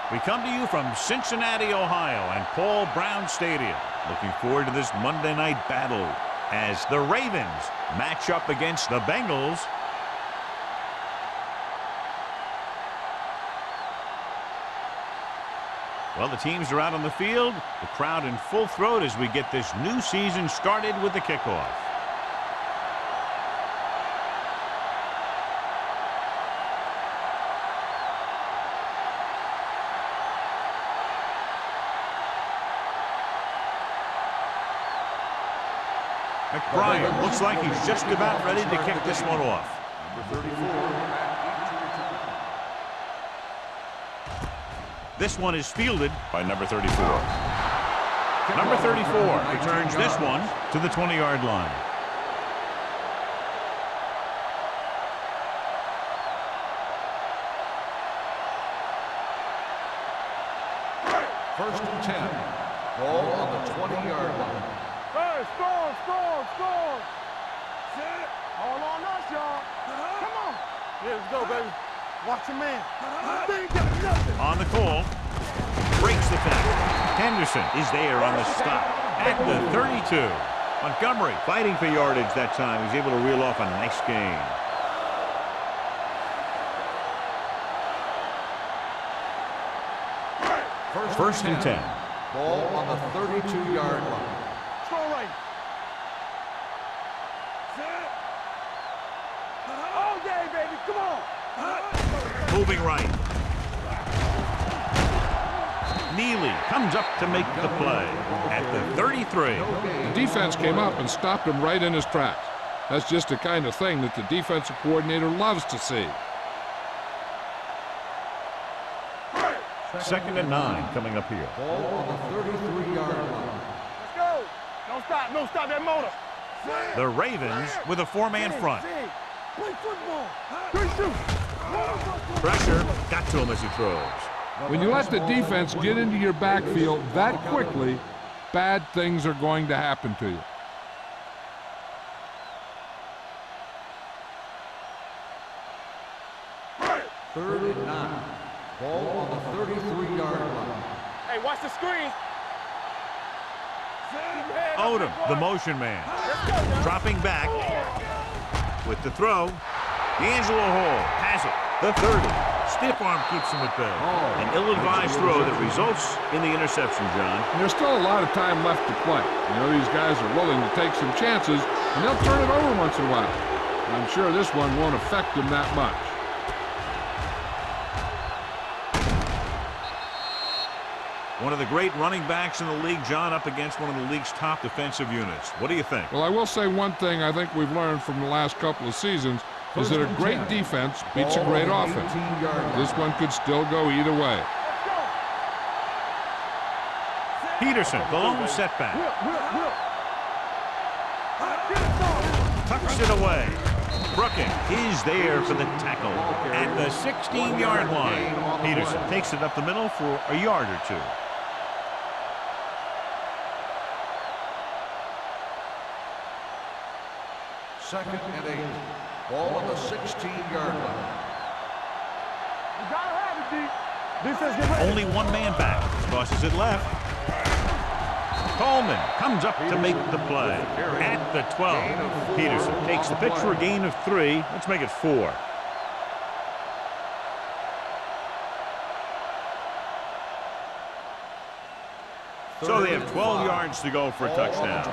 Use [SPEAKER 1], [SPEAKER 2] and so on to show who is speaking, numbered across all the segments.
[SPEAKER 1] We come to you from Cincinnati, Ohio, and Paul Brown Stadium. Looking forward to this Monday night battle as the Ravens match up against the Bengals. Well, the teams are out on the field, the crowd in full throat as we get this new season started with the kickoff. McBrien looks like he's just about ready to kick this one off.
[SPEAKER 2] Number 34.
[SPEAKER 1] This one is fielded by number 34. Number 34 returns this one to the 20-yard line.
[SPEAKER 2] First and 10. Ball on the 20-yard line.
[SPEAKER 3] Hey, score! Set. All on us, y'all. Come on. Yeah, let's go, baby. Watch your man.
[SPEAKER 1] On the call, breaks the tackle. Henderson is there on the stop at the 32. Montgomery fighting for yardage that time. He's able to reel off a nice gain. First and 10.
[SPEAKER 2] Ball on the 32-yard line.
[SPEAKER 3] Throw right. Set. All day, baby. Come on.
[SPEAKER 1] Moving right. Neely comes up to make the play at the 33.
[SPEAKER 4] The defense came up and stopped him right in his tracks. That's just the kind of thing that the defensive coordinator loves to see.
[SPEAKER 1] Second and 9 coming up here.
[SPEAKER 2] Ball on the 33-yard line.
[SPEAKER 3] Let's go. Don't stop that motor.
[SPEAKER 1] The Ravens with a four-man front.
[SPEAKER 3] Play football. Good shoot.
[SPEAKER 1] Pressure got to him as he throws.
[SPEAKER 4] When you let the defense get into your backfield that quickly, bad things are going to happen to you.
[SPEAKER 2] Third and 9. Ball on the 33-yard line.
[SPEAKER 3] Hey, watch the screen.
[SPEAKER 1] Odom, the motion man, dropping back with the throw. D'Angelo Hall has it. The 30. Stiff arm keeps him at bay. An ill-advised throw that results in the interception, John.
[SPEAKER 4] And there's still a lot of time left to play. You know, these guys are willing to take some chances, and they'll turn it over once in a while. I'm sure this one won't affect them that much.
[SPEAKER 1] One of the great running backs in the league, John, up against one of the league's top defensive units. What do you think?
[SPEAKER 4] Well, I will say one thing I think we've learned from the last couple of seasons is that a great defense beats a great offense. This one could still go either way.
[SPEAKER 1] Peterson, the lone setback. Tucks it away. Brooking is there for the tackle at the 16-yard line. Peterson takes it up the middle for a yard or two.
[SPEAKER 2] Second and 8. Ball on the 16-yard line.
[SPEAKER 3] You gotta have it, D. Defense get ready.
[SPEAKER 1] Only one man back. Tosses it left. Coleman comes up to make the play at the 12. Peterson takes the pitch for a gain of 3. Let's make it 4. So they have 12 yards to go for a touchdown.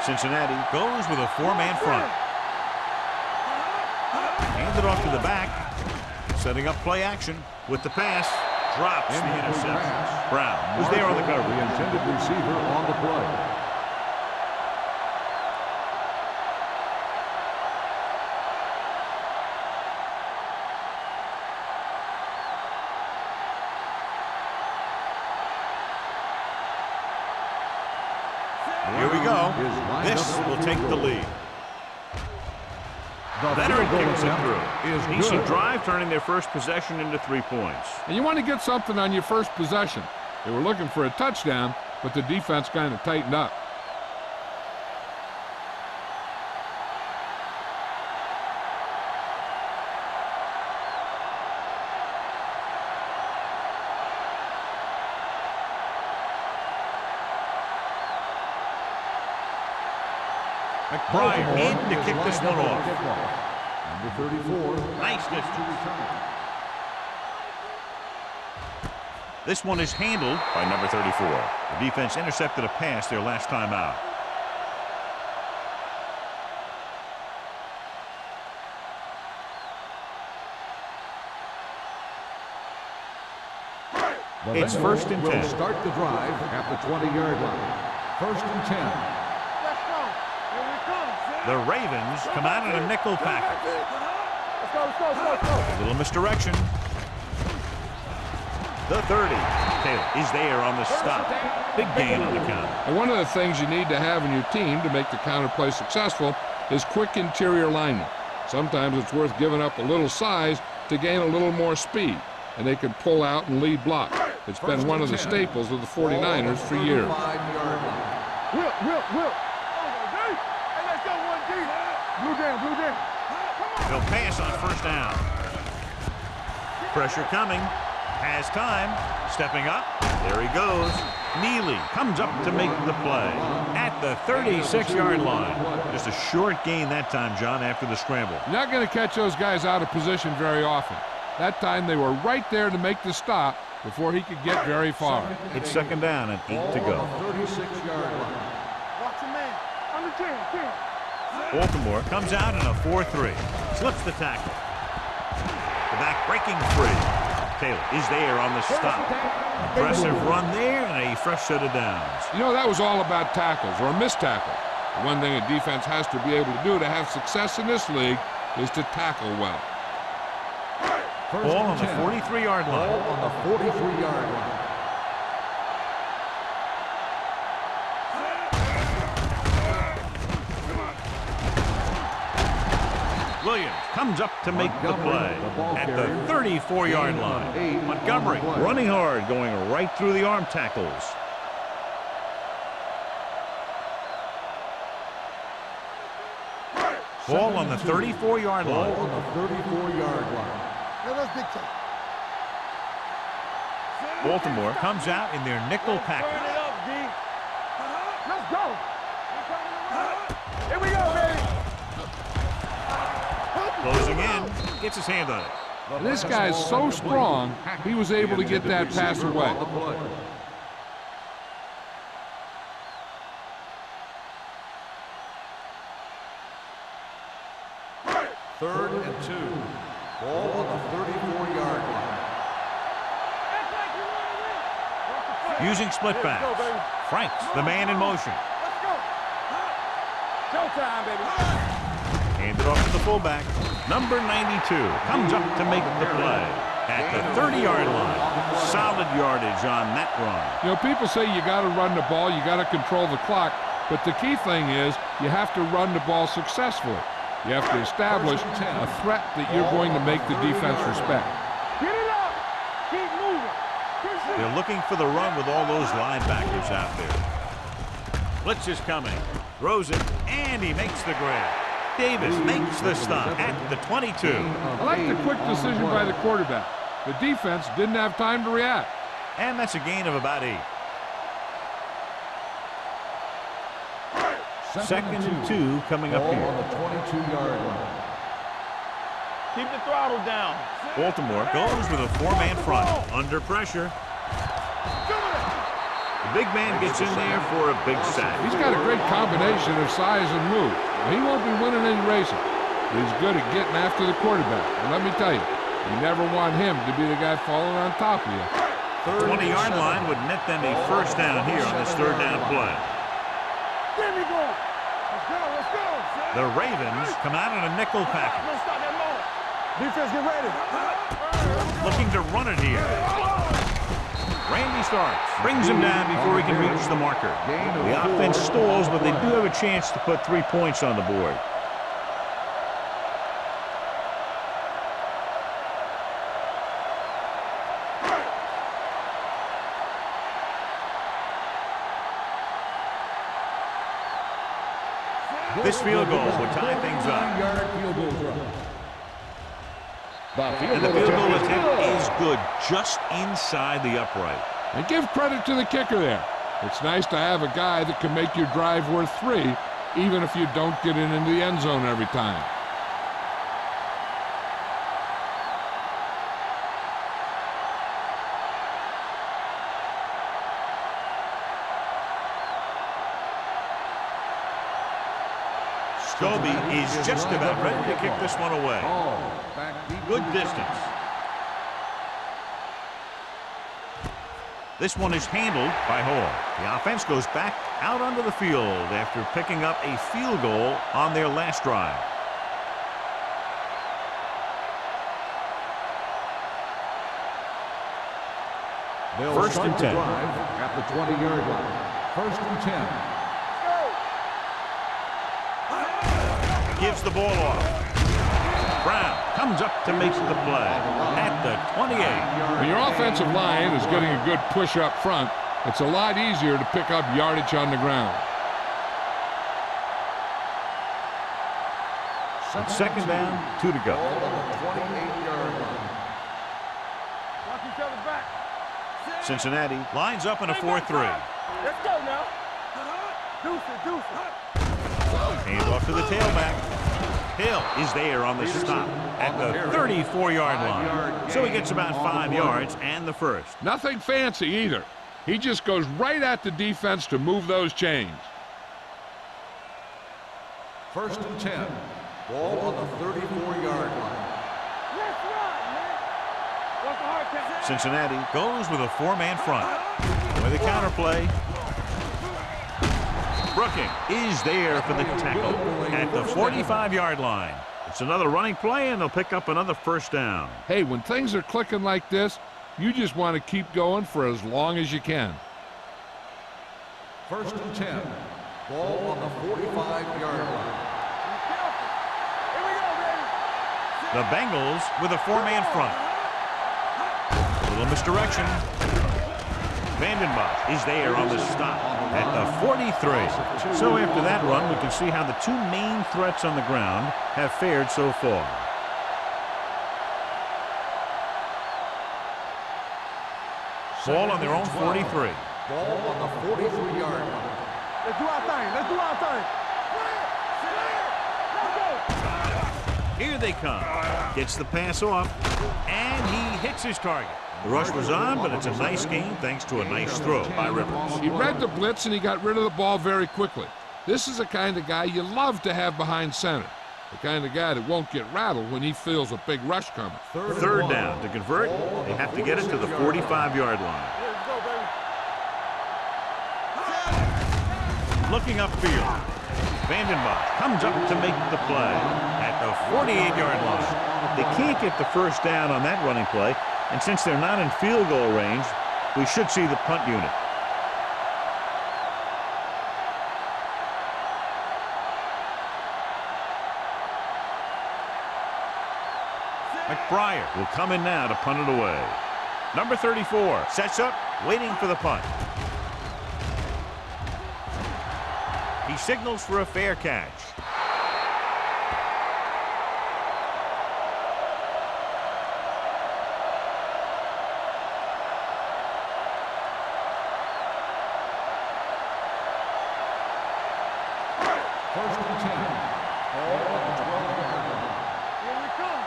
[SPEAKER 1] Cincinnati goes with a four-man front. Handed off to the back. Setting up play action with the pass. Drops the interception. Brown was there on the cover.
[SPEAKER 2] The intended receiver on the play.
[SPEAKER 1] Here we go. This will take the lead. Veteran kicks it through. Decent drive, turning their first possession into 3 points.
[SPEAKER 4] And you want to get something on your first possession. They were looking for a touchdown, but the defense kind of tightened up.
[SPEAKER 1] McBride in to kick this one off.
[SPEAKER 2] Number 34.
[SPEAKER 1] Nice distance. This one is handled by number 34. The defense intercepted a pass their last time out. It's 1st and 10.
[SPEAKER 2] Will start the drive at the 20-yard line. 1st and 10.
[SPEAKER 3] Let's go. Here we come.
[SPEAKER 1] The Ravens come out in a nickel package.
[SPEAKER 3] Let's go, let's go, let's go, let's go.
[SPEAKER 1] A little misdirection. The 30. Taylor is there on the stop. Big gain on the count.
[SPEAKER 4] And one of the things you need to have in your team to make the counter play successful is quick interior linemen. Sometimes it's worth giving up a little size to gain a little more speed, and they can pull out and lead block. It's been one of the staples of the 49ers for years.
[SPEAKER 3] Will. Hey, let's go, 1D. Blue down. Come on.
[SPEAKER 1] He'll pass on 1st down. Pressure coming. Has time. Stepping up. There he goes. Neely comes up to make the play at the 36-yard line. Just a short gain that time, John, after the scramble.
[SPEAKER 4] You're not going to catch those guys out of position very often. That time they were right there to make the stop before he could get very far.
[SPEAKER 1] It's 2nd down and 8 to go.
[SPEAKER 2] 36-yard line.
[SPEAKER 3] Watch your man. Under 10.
[SPEAKER 1] Baltimore comes out in a 4-3. Slips the tackle. The back breaking free. Taylor is there on the stop. Impressive run there and a fresh set of downs.
[SPEAKER 4] You know, that was all about tackles or missed tackle. The one thing a defense has to be able to do to have success in this league is to tackle well.
[SPEAKER 1] Ball on the 43-yard line.
[SPEAKER 2] Ball on the 43-yard line.
[SPEAKER 1] Williams comes up to make the play at the 34-yard line. Montgomery running hard, going right through the arm tackles. Ball on the 34-yard line.
[SPEAKER 2] Ball on the 34-yard line.
[SPEAKER 3] Let's dictate.
[SPEAKER 1] Baltimore comes out in their nickel
[SPEAKER 3] Turn
[SPEAKER 1] package.
[SPEAKER 3] it up, D. Let's go. Here we go, baby.
[SPEAKER 1] Closing in, gets his hand on it.
[SPEAKER 4] And this guy's so strong, he was able to get that pass away.
[SPEAKER 2] 3rd and 2. Ball on the 34-yard line.
[SPEAKER 1] Using split
[SPEAKER 3] Let's go,
[SPEAKER 1] backs.
[SPEAKER 3] baby.
[SPEAKER 1] Franks, the man in motion.
[SPEAKER 3] Let's go. Showtime, baby.
[SPEAKER 1] Handed off to the fullback. Number 92 comes up to make the play at the 30-yard line. Solid yardage on that run.
[SPEAKER 4] You know, people say you got to run the ball, you got to control the clock, but the key thing is you have to run the ball successfully. You have to establish a threat that you're going to make the defense respect.
[SPEAKER 3] Get it up. Keep moving.
[SPEAKER 1] They're looking for the run with all those linebackers out there. Blitz is coming. Throws it, and he makes the grab. Davis makes the stop at the 22.
[SPEAKER 4] I like the quick decision by the quarterback. The defense didn't have time to react.
[SPEAKER 1] And that's a gain of about 8. 2nd and 2 coming up
[SPEAKER 2] Ball
[SPEAKER 1] here.
[SPEAKER 2] on the 22-yard line.
[SPEAKER 3] Keep the throttle down.
[SPEAKER 1] Baltimore goes with a 4-man front. Under pressure. The big man gets in there for a big sack.
[SPEAKER 4] He's got a great combination of size and move. He won't be winning any races, but he's good at getting after the quarterback. And let me tell you, you never want him to be the guy falling on top of you.
[SPEAKER 1] 20-yard line would net them a 1st down here on this 3rd down play.
[SPEAKER 3] There we go. Let's go, let's go.
[SPEAKER 1] The Ravens come out in a nickel package.
[SPEAKER 3] Let's start that moment. Defense, get ready.
[SPEAKER 1] Looking to run it here. Randy starts. Brings him down before he can reach the marker. The offense stalls, but they do have a chance to put 3 points on the board. This field goal would tie things up.
[SPEAKER 2] 9-yard field goal drive.
[SPEAKER 1] And the field goal attempt is good, just inside the upright.
[SPEAKER 4] And give credit to the kicker there. It's nice to have a guy that can make your drive worth 3 even if you don't get it into the end zone every time.
[SPEAKER 1] Scobie is just about ready to kick this one away. Good distance. This one is handled by Hall. The offense goes back out onto the field after picking up a field goal on their last drive. First and 10.
[SPEAKER 2] At the 20-yard line. First and 10.
[SPEAKER 1] Gives the ball off. Brown comes up to make the play at the 28.
[SPEAKER 4] When your offensive line is getting a good push up front, it's a lot easier to pick up yardage on the ground.
[SPEAKER 1] Second down, 2 to go.
[SPEAKER 2] On the 28-yard line.
[SPEAKER 3] Watch each other back.
[SPEAKER 1] Cincinnati lines up in a 4-3.
[SPEAKER 3] Let's go now. Deuce it.
[SPEAKER 1] Hand off to the tailback. Hill is there on the stop at the 34-yard line. So he gets about 5 yards and the first.
[SPEAKER 4] Nothing fancy either. He just goes right at the defense to move those chains.
[SPEAKER 2] First and 10. Ball on the 34-yard line.
[SPEAKER 3] Let's run, man. What's the hard count?
[SPEAKER 1] Cincinnati goes with a 4-man front. With a counterplay. Brooking is there for the tackle at the 45-yard line. It's another running play, and they'll pick up another first down.
[SPEAKER 4] Hey, when things are clicking like this, you just want to keep going for as long as you can.
[SPEAKER 2] First and 10. Ball on the 45-yard line.
[SPEAKER 3] Here we go, baby.
[SPEAKER 1] The Bengals with a 4-man front. A little misdirection. Vandenbach is there on the stop at the 43. So after that run, we can see how the two main threats on the ground have fared so far. Ball on their own 43.
[SPEAKER 2] Ball on the 43-yard line.
[SPEAKER 3] Let's do our thing. Let's go.
[SPEAKER 1] Here they come. Gets the pass off, and he hits his target. The rush was on, but it's a nice gain thanks to a nice throw by Rivers.
[SPEAKER 4] He read the blitz and he got rid of the ball very quickly. This is the kind of guy you love to have behind center. The kind of guy that won't get rattled when he feels a big rush coming.
[SPEAKER 1] Third down. To convert, they have to get it to the 45-yard line.
[SPEAKER 3] Let's go, baby.
[SPEAKER 1] Looking upfield. Vandenbach comes up to make the play at the 48-yard line. They can't get the first down on that running play, and since they're not in field goal range, we should see the punt unit. McBriar will come in now to punt it away. Number 34 sets up, waiting for the punt. He signals for a fair catch.
[SPEAKER 2] First and 10. Ball on the 12-yard line.
[SPEAKER 3] Here we come.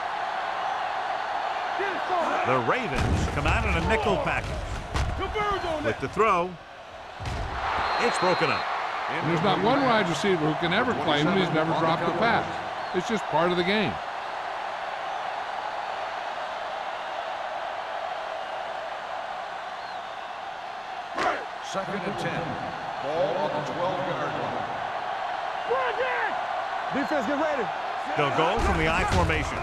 [SPEAKER 3] Get it started.
[SPEAKER 1] The Ravens come out in a nickel package.
[SPEAKER 3] Converge on
[SPEAKER 1] With
[SPEAKER 3] that.
[SPEAKER 1] the throw, it's broken up.
[SPEAKER 4] And there's not one wide receiver who can ever claim that he's never dropped a pass. It's just part of the game.
[SPEAKER 2] Second and 10. Ball on the 12-yard line.
[SPEAKER 3] Defense, get ready.
[SPEAKER 1] They'll go from the I formation.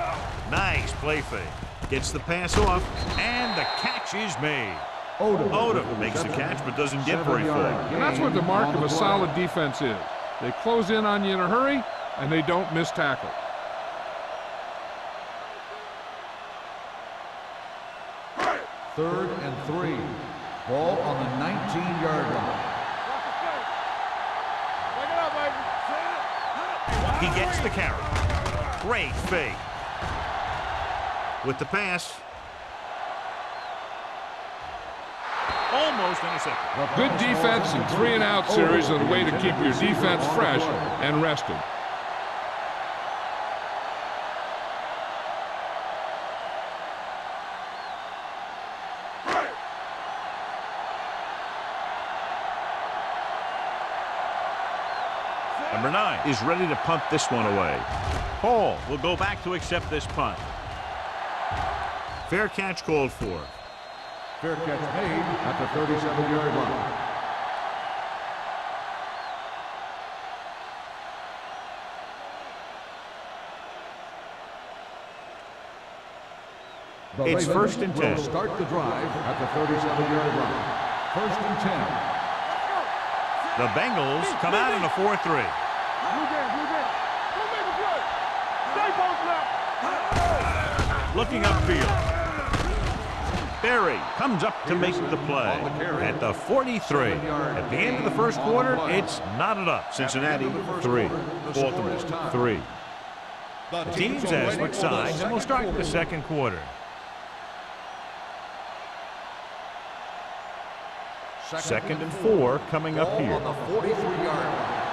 [SPEAKER 1] Nice play fake. Gets the pass off, and the catch is made. Odom makes the catch but doesn't get very far.
[SPEAKER 4] And that's what the mark of a solid defense is. They close in on you in a hurry, and they don't miss tackle.
[SPEAKER 2] Third and 3. Ball on the 19-yard line.
[SPEAKER 3] Back it up, baby.
[SPEAKER 1] He gets the carry. Great fake. With the pass. Almost intercepted.
[SPEAKER 4] Good defense and 3-and-out series are the way to keep your defense fresh and rested.
[SPEAKER 1] Number 9 is ready to punt this one away. Hall will go back to accept this punt. Fair catch called for.
[SPEAKER 2] Fair catch made at the 37-yard line. The
[SPEAKER 1] It's
[SPEAKER 2] Ravens
[SPEAKER 1] 1st and 10.
[SPEAKER 2] will start the drive at the 37-yard line. 1st and 10.
[SPEAKER 1] The Bengals come out in a 4-3.
[SPEAKER 3] Blue game, blue game. Don't make a play. Stay post now.
[SPEAKER 1] Looking upfield. Berry comes up to make the play at the 43. At the end of the first quarter, it's knotted up. Cincinnati 3, Baltimore 3. The teams have switched sides, and we'll start the second quarter. Second and 4 coming up here.
[SPEAKER 2] On the 43-yard line.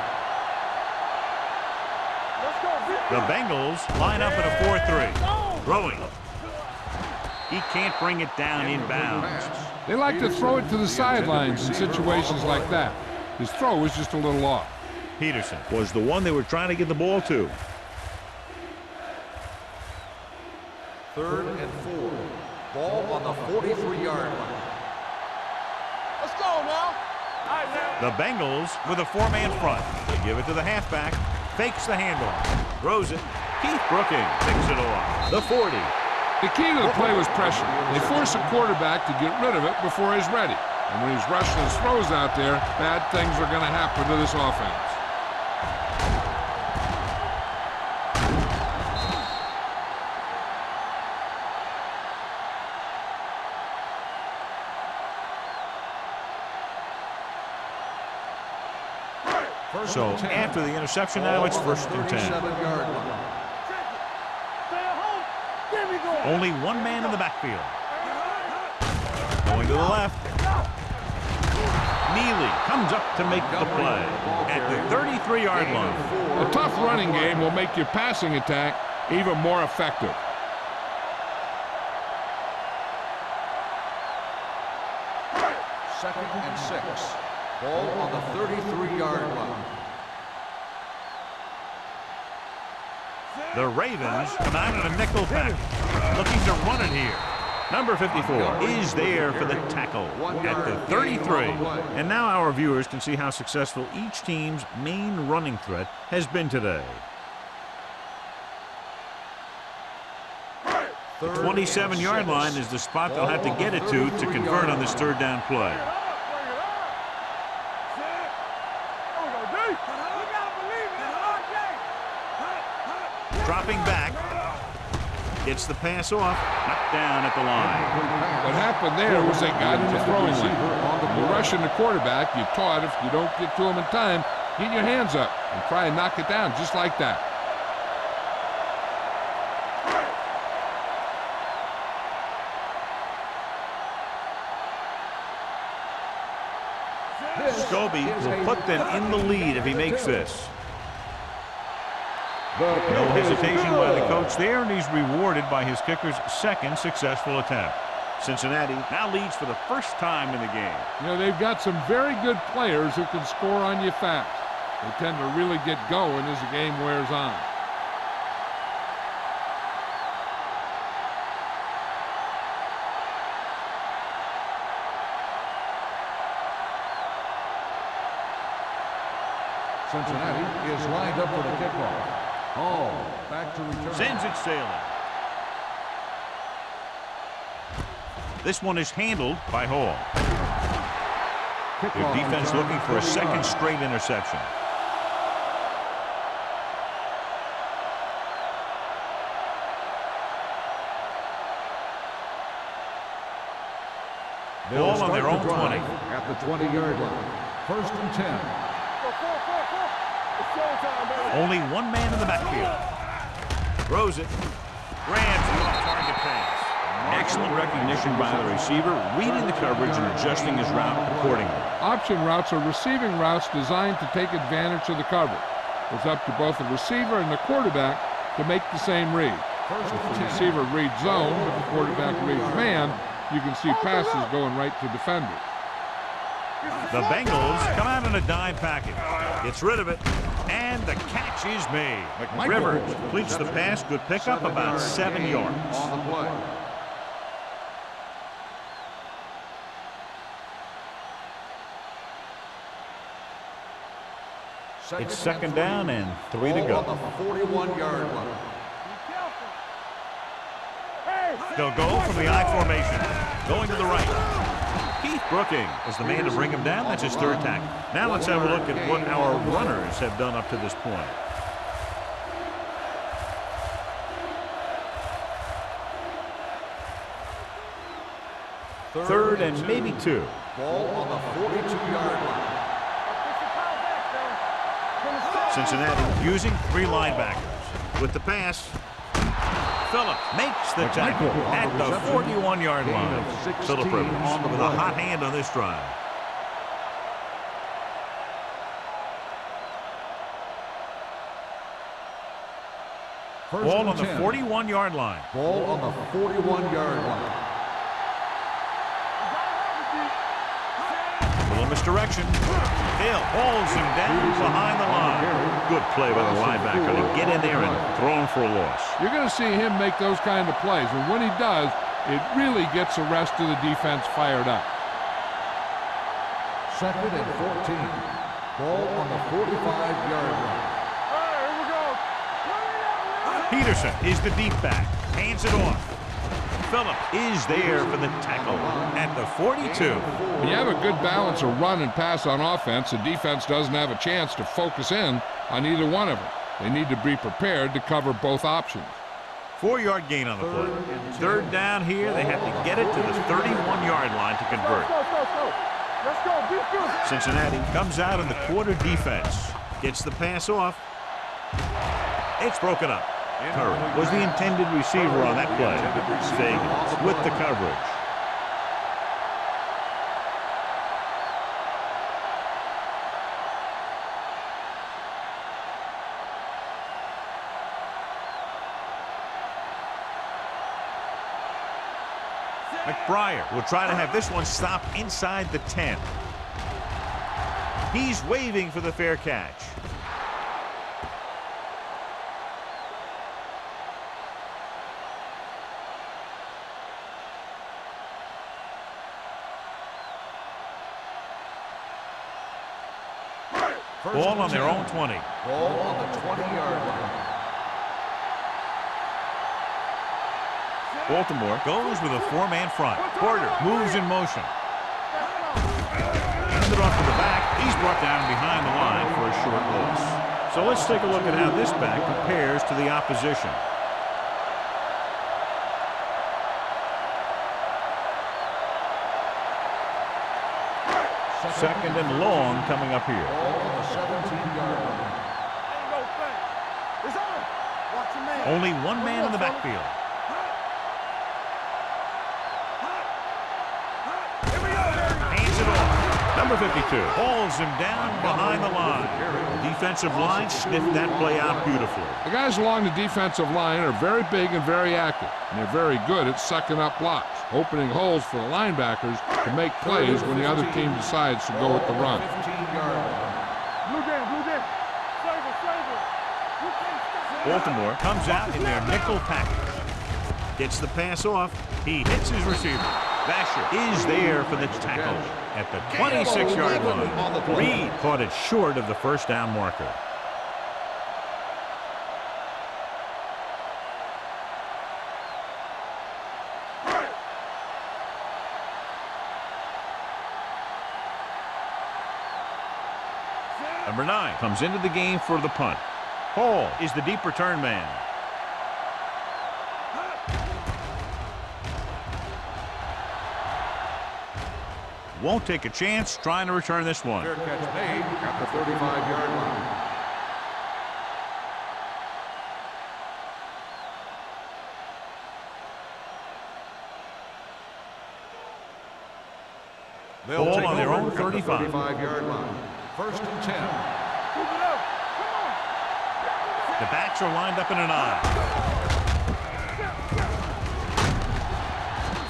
[SPEAKER 1] The Bengals line up in a 4-3. Throwing. He can't bring it down inbounds.
[SPEAKER 4] They like to throw it to the sidelines in situations like that. His throw was just a little off.
[SPEAKER 1] Peterson was the one they were trying to get the ball to.
[SPEAKER 2] 3rd and 4. Ball on the 43-yard line.
[SPEAKER 3] Let's go now. All right, now.
[SPEAKER 1] The Bengals with a 4-man front. They give it to the halfback. Fakes the handoff. Throws it. Keith Brooking picks it off. The 40.
[SPEAKER 4] The key to the play was pressure. They force a quarterback to get rid of it before he's ready. And when he's rushing his throws out there, bad things are going to happen to this offense.
[SPEAKER 1] So after the interception now, it's 1st and 10.
[SPEAKER 2] 37-yard line.
[SPEAKER 3] Stay at home. There we go.
[SPEAKER 1] Only one man in the backfield. Going to the left. Neely comes up to make the play at the 33-yard line.
[SPEAKER 4] A tough running game will make your passing attack even more effective.
[SPEAKER 2] Second and 6. Ball on the 33-yard line.
[SPEAKER 1] The Ravens come out in a nickel package, looking to run it here. Number 54 is there for the tackle at the 33. And now our viewers can see how successful each team's main running threat has been today. The 27-yard line is the spot they'll have to get it to convert on this 3rd down play. Dropping back, gets the pass off, knocked down at the line.
[SPEAKER 4] What happened there was they got in the throwing lane. When you're rushing the quarterback, you're taught if you don't get to him in time, get your hands up and try and knock it down just like that.
[SPEAKER 1] Scobie will put them in the lead if he makes this. No hesitation by the coach there, and he's rewarded by his kicker's 2nd successful attempt. Cincinnati now leads for the first time in the game.
[SPEAKER 4] You know, they've got some very good players who can score on you fast. They tend to really get going as the game wears on.
[SPEAKER 2] Cincinnati is lined up for the kickoff. Hall back to return.
[SPEAKER 1] Sends it sailing. This one is handled by Hall. Their defense looking for a 2nd straight interception. Ball on their own 20.
[SPEAKER 2] At the 20-yard line. 1st and 10.
[SPEAKER 1] Only one man in the backfield. Throws it. Grabs the off-target pass. Excellent recognition by the receiver, reading the coverage and adjusting his route accordingly.
[SPEAKER 4] Option routes are receiving routes designed to take advantage of the coverage. It's up to both the receiver and the quarterback to make the same read. If the receiver reads zone, but the quarterback reads man, you can see passes going right to defenders.
[SPEAKER 1] The Bengals come out in a dime package. Gets rid of it, and the catch is made. Rivers completes the pass. Good pickup, about 7 yards.
[SPEAKER 2] On the play.
[SPEAKER 1] It's second down and 3 to go.
[SPEAKER 2] On the 41-yard line.
[SPEAKER 1] They'll go from the I formation. Going to the right. Keith Brooking is the man to bring him down. That's his third tackle. Now let's have a look at what our runners have done up to this point. Third and maybe 2.
[SPEAKER 2] Ball on the 42-yard line.
[SPEAKER 1] Cincinnati using 3 linebackers. With the pass, Phillips makes the tackle at the 41-yard line. Philip Rivers with a hot hand on this drive. Ball on the 41-yard line.
[SPEAKER 2] Ball on the 41-yard line.
[SPEAKER 1] Little misdirection. Hill holds him down behind the line. Good play by the linebacker to get in there and throw him for a loss.
[SPEAKER 4] You're going to see him make those kind of plays, and when he does, it really gets the rest of the defense fired up.
[SPEAKER 2] Second and 14. Ball on the 45-yard line.
[SPEAKER 1] Peterson is the deep back. Hands it off. Phillips is there for the tackle at the 42.
[SPEAKER 4] When you have a good balance of run and pass on offense, the defense doesn't have a chance to focus in on either one of them. They need to be prepared to cover both options.
[SPEAKER 1] 4-yard gain on the play. Third down here. They have to get it to the 31-yard line to convert.
[SPEAKER 3] Let's go. Defense.
[SPEAKER 1] Cincinnati comes out in the quarter defense. Gets the pass off. It's broken up. Curry was the intended receiver on that play. Vegas with the coverage. McBriar will try to have this one stop inside the 10. He's waving for the fair catch. Ball on their own 20.
[SPEAKER 2] Ball on the 20-yard line.
[SPEAKER 1] Baltimore goes with a 4-man front. Porter moves in motion. Handed off to the back. He's brought down behind the line for a short loss. So let's take a look at how this back compares to the opposition. Second and long coming up here.
[SPEAKER 2] Ball on the 17-yard line.
[SPEAKER 3] It's on. Watch your man.
[SPEAKER 1] Only one man in the backfield. Hands it off. Number 52 hauls him down behind the line. The defensive line sniffed that play out beautifully.
[SPEAKER 4] The guys along the defensive line are very big and very active, and they're very good at sucking up blocks, opening holes for the linebackers to make plays when the other team decides to go with the run.
[SPEAKER 2] 15-yard line.
[SPEAKER 3] Blue game.
[SPEAKER 1] Baltimore comes out in their nickel package. Gets the pass off. He hits his receiver. Basher is there for the tackle at the 26-yard line. Reed caught it short of the first down marker. Number 9 comes into the game for the punt. Hall is the deep return man. Won't take a chance trying to return this one.
[SPEAKER 2] Fair catch made at the 35-yard line. They'll
[SPEAKER 1] Ball
[SPEAKER 2] take
[SPEAKER 1] on their
[SPEAKER 2] over
[SPEAKER 1] own
[SPEAKER 2] at the
[SPEAKER 1] 35.
[SPEAKER 2] 35-yard line. First and 10.
[SPEAKER 3] Move it up. Come on.
[SPEAKER 1] The backs are lined up in an I.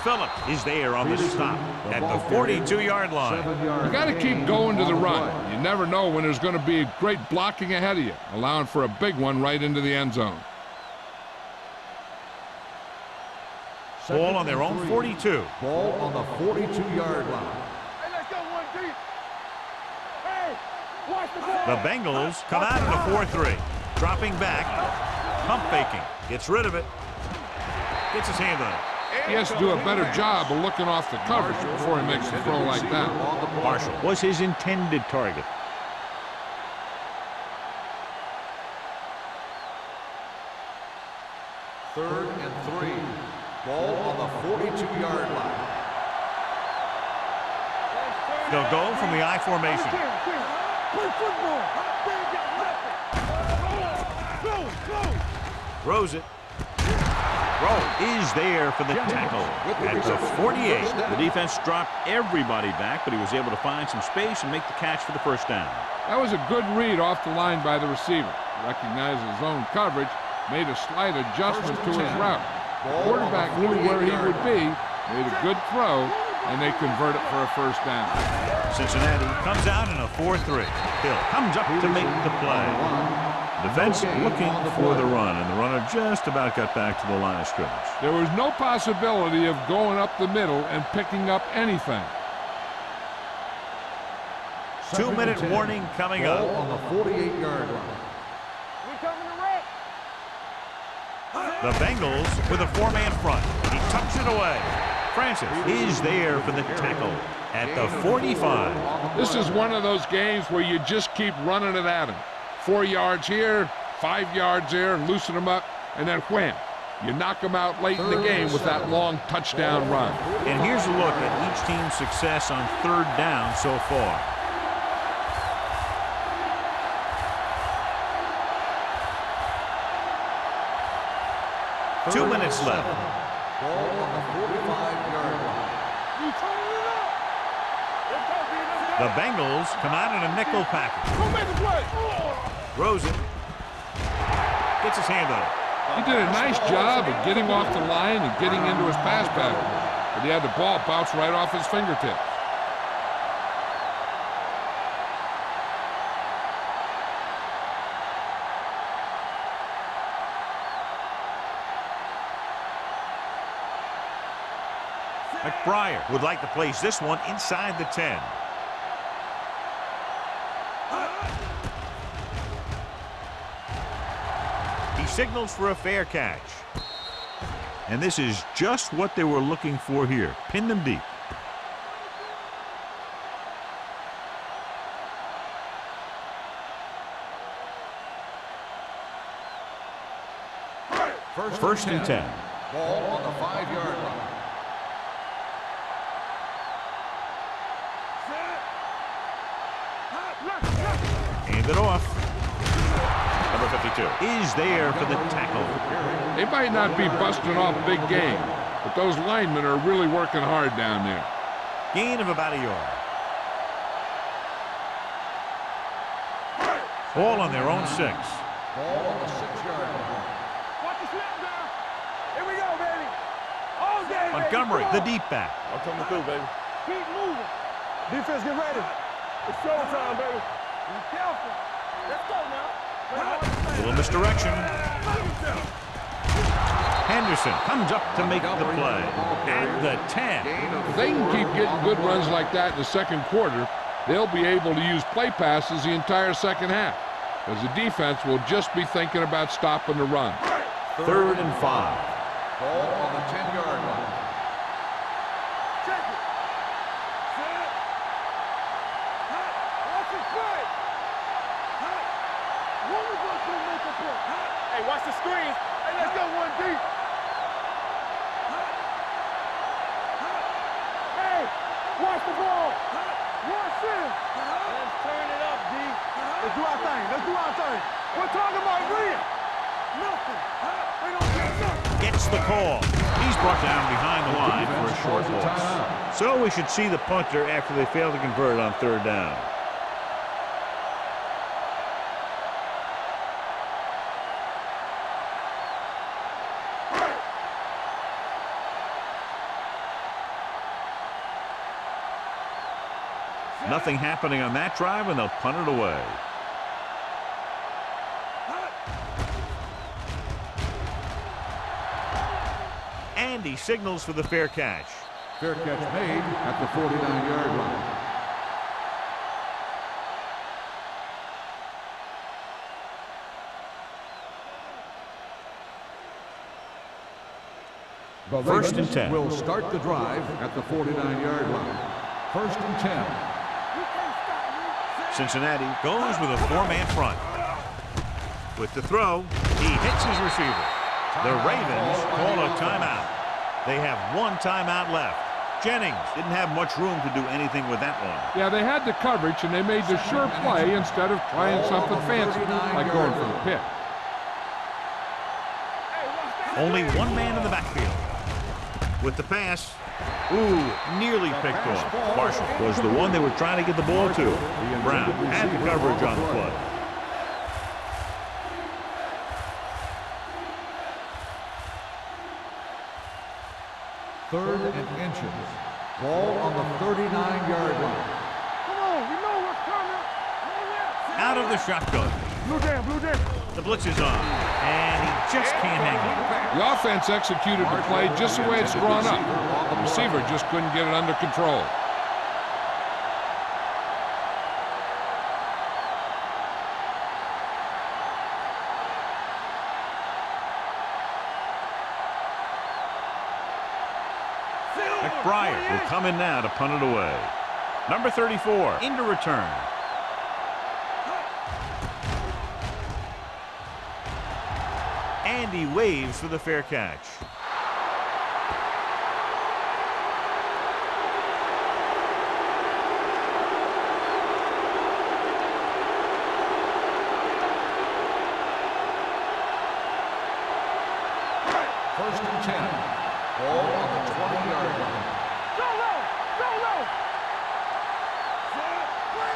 [SPEAKER 1] Phillip is there on the stop at the 42-yard line.
[SPEAKER 4] You got to keep going to the run. You never know when there's going to be great blocking ahead of you, allowing for a big one right into the end zone.
[SPEAKER 1] Ball on their own 42.
[SPEAKER 2] Ball on the 42-yard line.
[SPEAKER 3] Hey, let's go one deep. Hey, watch the ball.
[SPEAKER 1] The Bengals come out in a 4-3. Dropping back. Pump faking. Gets rid of it. Gets his hand on it.
[SPEAKER 4] He has to do a better job of looking off the coverage before he makes a throw like that.
[SPEAKER 1] Marshall was his intended target.
[SPEAKER 2] Third and 3. Ball on the 42-yard line.
[SPEAKER 1] They'll go from the I formation.
[SPEAKER 3] Play football. They ain't got nothing. Go.
[SPEAKER 1] Throws it. Rowe is there for the tackle at the 48.
[SPEAKER 5] The defense dropped everybody back, but he was able to find some space and make the catch for the first down.
[SPEAKER 4] That was a good read off the line by the receiver. Recognized his own coverage, made a slight adjustment to his route. The quarterback knew where he would be, made a good throw, and they convert it for a first down.
[SPEAKER 1] Cincinnati comes out in a 4-3. Hill comes up to make the play. Defense looking for the run, and the runner just about got back to the line of scrimmage.
[SPEAKER 4] There was no possibility of going up the middle and picking up anything.
[SPEAKER 1] 2-minute warning coming
[SPEAKER 2] Ball
[SPEAKER 1] up.
[SPEAKER 2] on the 48-yard line.
[SPEAKER 3] We coming to wreck.
[SPEAKER 1] The Bengals with a 4-man front. He tucks it away. Francis is there for the tackle at the 45.
[SPEAKER 4] This is one of those games where you just keep running it at him. 4 yards here, 5 yards there, and loosen them up, and then wham. You knock them out late in the game with that long touchdown run.
[SPEAKER 1] And here's a look at each team's success on 3rd down so far. Two minutes left.
[SPEAKER 2] Ball on the 45-yard line.
[SPEAKER 3] You turning it up. Let's go, B. Let's go.
[SPEAKER 1] The Bengals come out in a nickel package.
[SPEAKER 3] Go make the play.
[SPEAKER 1] Throws it. Gets his hand on it.
[SPEAKER 4] He did a nice job of getting off the line and getting into his pass pattern, but he had the ball bounce right off his fingertips.
[SPEAKER 1] McBriar would like to place this one inside the 10. He signals for a fair catch. And this is just what they were looking for here. Pin them deep. First and 10.
[SPEAKER 2] Ball on the 5-yard line.
[SPEAKER 1] Hand it off. Number 52 is there for the tackle.
[SPEAKER 4] They might not be busting off big game, but those linemen are really working hard down there.
[SPEAKER 1] Gain of about a yard. Ball on their own 6.
[SPEAKER 2] Ball on the 6-yard line.
[SPEAKER 3] Watch the snap down. Here we go, baby. All day, baby.
[SPEAKER 1] Montgomery, the deep back.
[SPEAKER 3] I'm coming through, baby. Keep moving. Defense, get ready. It's showtime, baby. Be careful. Let's go now.
[SPEAKER 1] Little misdirection. Henderson comes up to make the play at the 10.
[SPEAKER 4] If they can keep getting good runs like that in the second quarter, they'll be able to use play passes the entire second half, because the defense will just be thinking about stopping the run.
[SPEAKER 1] 3rd and 5.
[SPEAKER 2] Ball on the 10-yard line.
[SPEAKER 3] Check it. Set. Hot. Watch it play. Hot. One of us will make a play. Hot. Hey, watch the screen. Hey, let's go one deep. Hot. Hot. Hey, watch the ball. Hot. Watch this. Let's turn it up, D. Let's do our thing. Let's do our thing. We're talking about real. Nothing. They don't get nothing.
[SPEAKER 1] gets the call. He's brought down behind the line for a short loss. So we should see the punter after they fail to convert on third down. Nothing happening on that drive, and they'll punt it away. And he signals for the fair catch.
[SPEAKER 2] Fair catch made at the 49-yard line. The
[SPEAKER 1] First and
[SPEAKER 2] Ravens
[SPEAKER 1] 10.
[SPEAKER 2] will start the drive at the 49-yard line. First and 10.
[SPEAKER 1] Cincinnati goes with a four-man front. With the throw, he hits his receiver. The Ravens call a timeout. They have one timeout left. Jennings didn't have much room to do anything with that one.
[SPEAKER 4] Yeah, they had the coverage, and they made the sure play instead of trying something fancy, like going for the pick.
[SPEAKER 1] Only one man in the backfield. With the pass, nearly picked off. Marshall was the one they were trying to get the ball to. Brown had the coverage on the play.
[SPEAKER 2] Third and inches. Ball on the 39-yard line.
[SPEAKER 3] Come on, we know what's coming.
[SPEAKER 1] Out of the shotgun.
[SPEAKER 3] Blue jam.
[SPEAKER 1] The blitz is on, and he just can't hang on.
[SPEAKER 4] The offense executed the play just the way it's drawn up. The receiver just couldn't get it under control.
[SPEAKER 1] McBride will come in now to punt it away. Number 34 into return. And he waves for the fair catch.
[SPEAKER 2] First and 10. Ball on the 20-yard line.
[SPEAKER 3] Go low.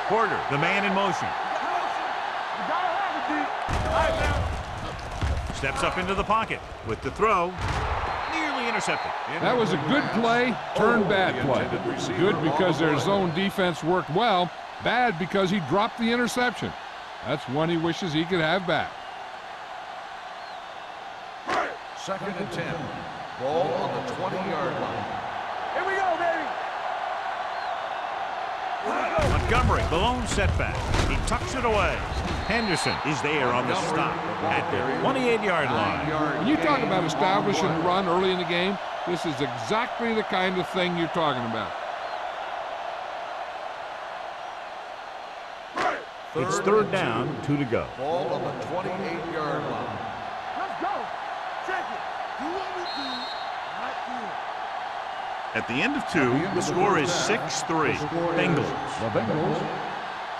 [SPEAKER 1] Porter, the man in motion.
[SPEAKER 3] You gotta have it, D. All right, now.
[SPEAKER 1] Steps up into the pocket with the throw. Nearly intercepted.
[SPEAKER 4] That was a good play, turned bad play. Good because their zone defense worked well. Bad because he dropped the interception. That's one he wishes he could have back.
[SPEAKER 2] Second and 10. Ball on the 20-yard line.
[SPEAKER 3] Here we go, baby.
[SPEAKER 1] Montgomery, the lone setback. He tucks it away. Henderson is there on the stop at the 28-yard line.
[SPEAKER 4] When you talk about establishing the run early in the game, this is exactly the kind of thing you're talking about.
[SPEAKER 1] It's third down, 2 to go.
[SPEAKER 2] Ball on the 28-yard line.
[SPEAKER 3] Let's go. Check it. Do what we do right here.
[SPEAKER 1] At the end of 2, the score is 6-3. Bengals.
[SPEAKER 2] The Bengals,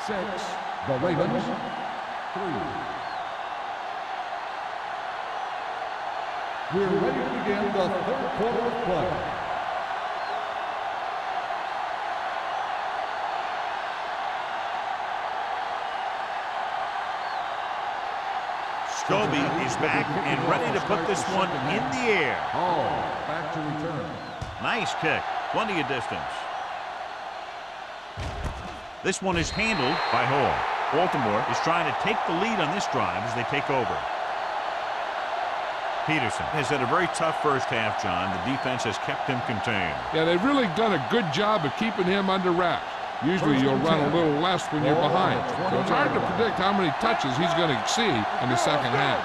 [SPEAKER 2] 6. The Ravens, 3. We're ready to begin the third quarter of play.
[SPEAKER 1] Scobie is back and ready to put this one in the air.
[SPEAKER 2] Hall back to return.
[SPEAKER 1] Nice kick. Plenty of distance. This one is handled by Hall. Baltimore is trying to take the lead on this drive as they take over. Peterson has had a very tough first half, John. The defense has kept him contained.
[SPEAKER 4] Yeah, they've really done a good job of keeping him under wraps. Usually you'll run a little less when you're behind. So it's hard to predict how many touches he's going to see in the second half.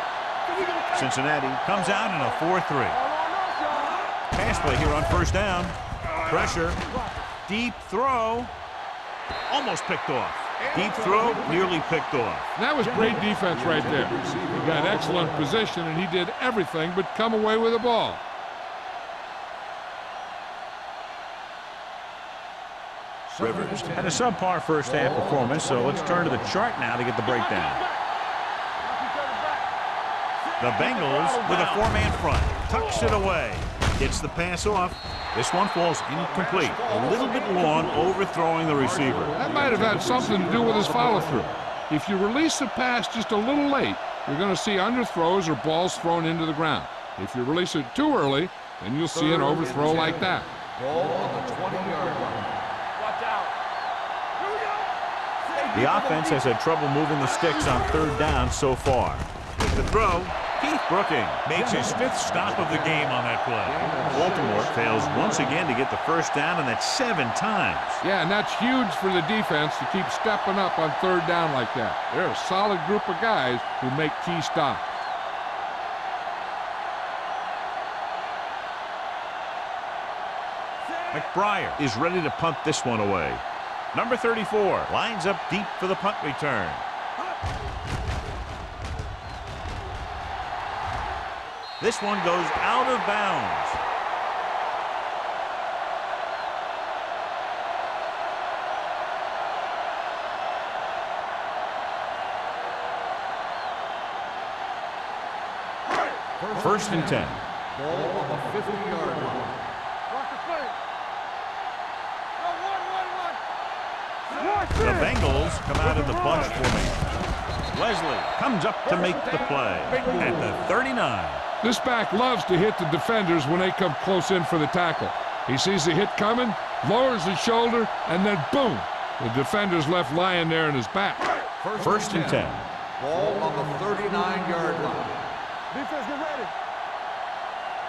[SPEAKER 1] Cincinnati comes out in a 4-3. Pass play here on first down. Pressure. Deep throw. Almost picked off. Deep throw, nearly picked off.
[SPEAKER 4] That was great defense right there. He got excellent position, and he did everything but come away with the ball.
[SPEAKER 1] Rivers had a subpar first half performance, so let's turn to the chart now to get the breakdown. The Bengals with a four-man front. Tucks it away. Gets the pass off. This one falls incomplete. A little bit long, overthrowing the receiver.
[SPEAKER 4] That might have had something to do with his follow-through. If you release the pass just a little late, you're going to see underthrows or balls thrown into the ground. If you release it too early, then you'll see an overthrow like that.
[SPEAKER 2] Ball on the 20-yard line.
[SPEAKER 3] Watch out. Here we go.
[SPEAKER 5] The offense has had trouble moving the sticks on third down so far.
[SPEAKER 1] With the throw, Keith Brooking makes his 5th stop of the game on that play. Baltimore fails once again to get the first down, and that's 7 times.
[SPEAKER 4] Yeah, and that's huge for the defense to keep stepping up on third down like that. They're a solid group of guys who make key stops.
[SPEAKER 1] McBriar is ready to punt this one away. Number 34 lines up deep for the punt return. This one goes out of bounds. First and 10.
[SPEAKER 2] Ball on the 50-yard line.
[SPEAKER 3] Watch the play. Go, one.
[SPEAKER 1] The Bengals come out in the bunch formation. Wesley comes up to make the play at the 39.
[SPEAKER 4] This back loves to hit the defenders when they come close in for the tackle. He sees the hit coming, lowers his shoulder, and then boom, the defender's left lying there in his back.
[SPEAKER 1] First and 10.
[SPEAKER 2] Ball on the 39-yard line.
[SPEAKER 3] Defense, get ready.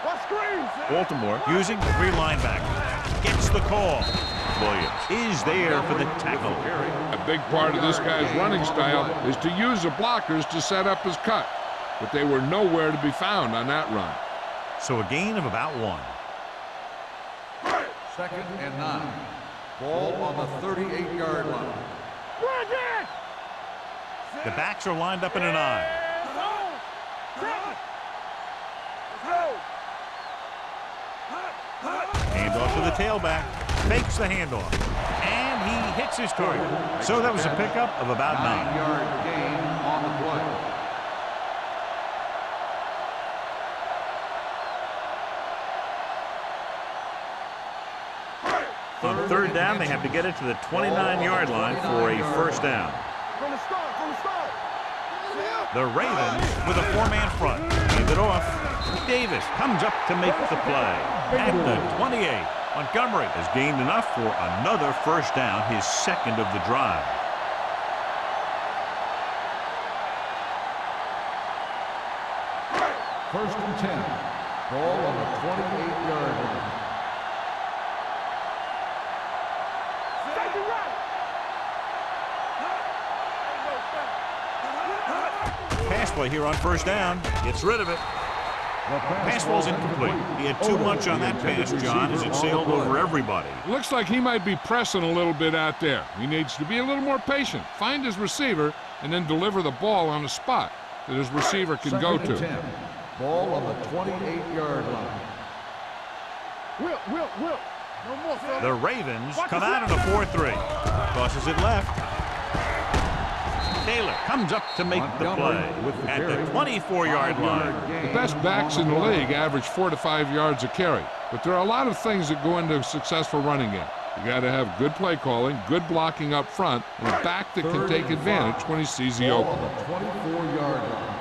[SPEAKER 3] Watch screens.
[SPEAKER 1] Baltimore using 3 linebackers. Gets the call. Williams is there for the tackle.
[SPEAKER 4] A big part of this guy's running style is to use the blockers to set up his cut, but they were nowhere to be found on that run.
[SPEAKER 1] So a gain of about 1.
[SPEAKER 2] Second and 9. Ball on the 38-yard line.
[SPEAKER 3] Bring it.
[SPEAKER 1] The backs are lined up in an I. Handoff to the tailback. Fakes the handoff. And he hits his target. So that was a pickup of about 9.
[SPEAKER 2] 9-yard gain on the play.
[SPEAKER 1] On third down, they have to get it to the 29-yard line for a first down.
[SPEAKER 3] From the start, from the start.
[SPEAKER 1] The Ravens with a 4-man front. Hand it off. Davis comes up to make the play. At the 28, Montgomery has gained enough for another first down, his second of the drive.
[SPEAKER 2] First and 10. Ball on the 28-yard line.
[SPEAKER 3] Safety right.
[SPEAKER 1] Pass play here on first down. Gets rid of it. Pass ball's incomplete. He had too much on that pass, John, as it sailed over everybody.
[SPEAKER 4] Looks like he might be pressing a little bit out there. He needs to be a little more patient, find his receiver, and then deliver the ball on a spot that his receiver can go
[SPEAKER 2] Second and
[SPEAKER 4] to.
[SPEAKER 2] 10. Ball on the 28-yard line.
[SPEAKER 3] Will. No more, fella.
[SPEAKER 1] The Ravens come out in a 4-3. Tosses it left. Taylor comes up to make the play at the 24-yard line.
[SPEAKER 4] The best backs in the league average 4 to 5 yards a carry, but there are a lot of things that go into a successful running game. You got to have good play calling, good blocking up front, and a back that can take advantage when he sees the
[SPEAKER 2] Ball
[SPEAKER 4] opening.
[SPEAKER 2] on the 24-yard line.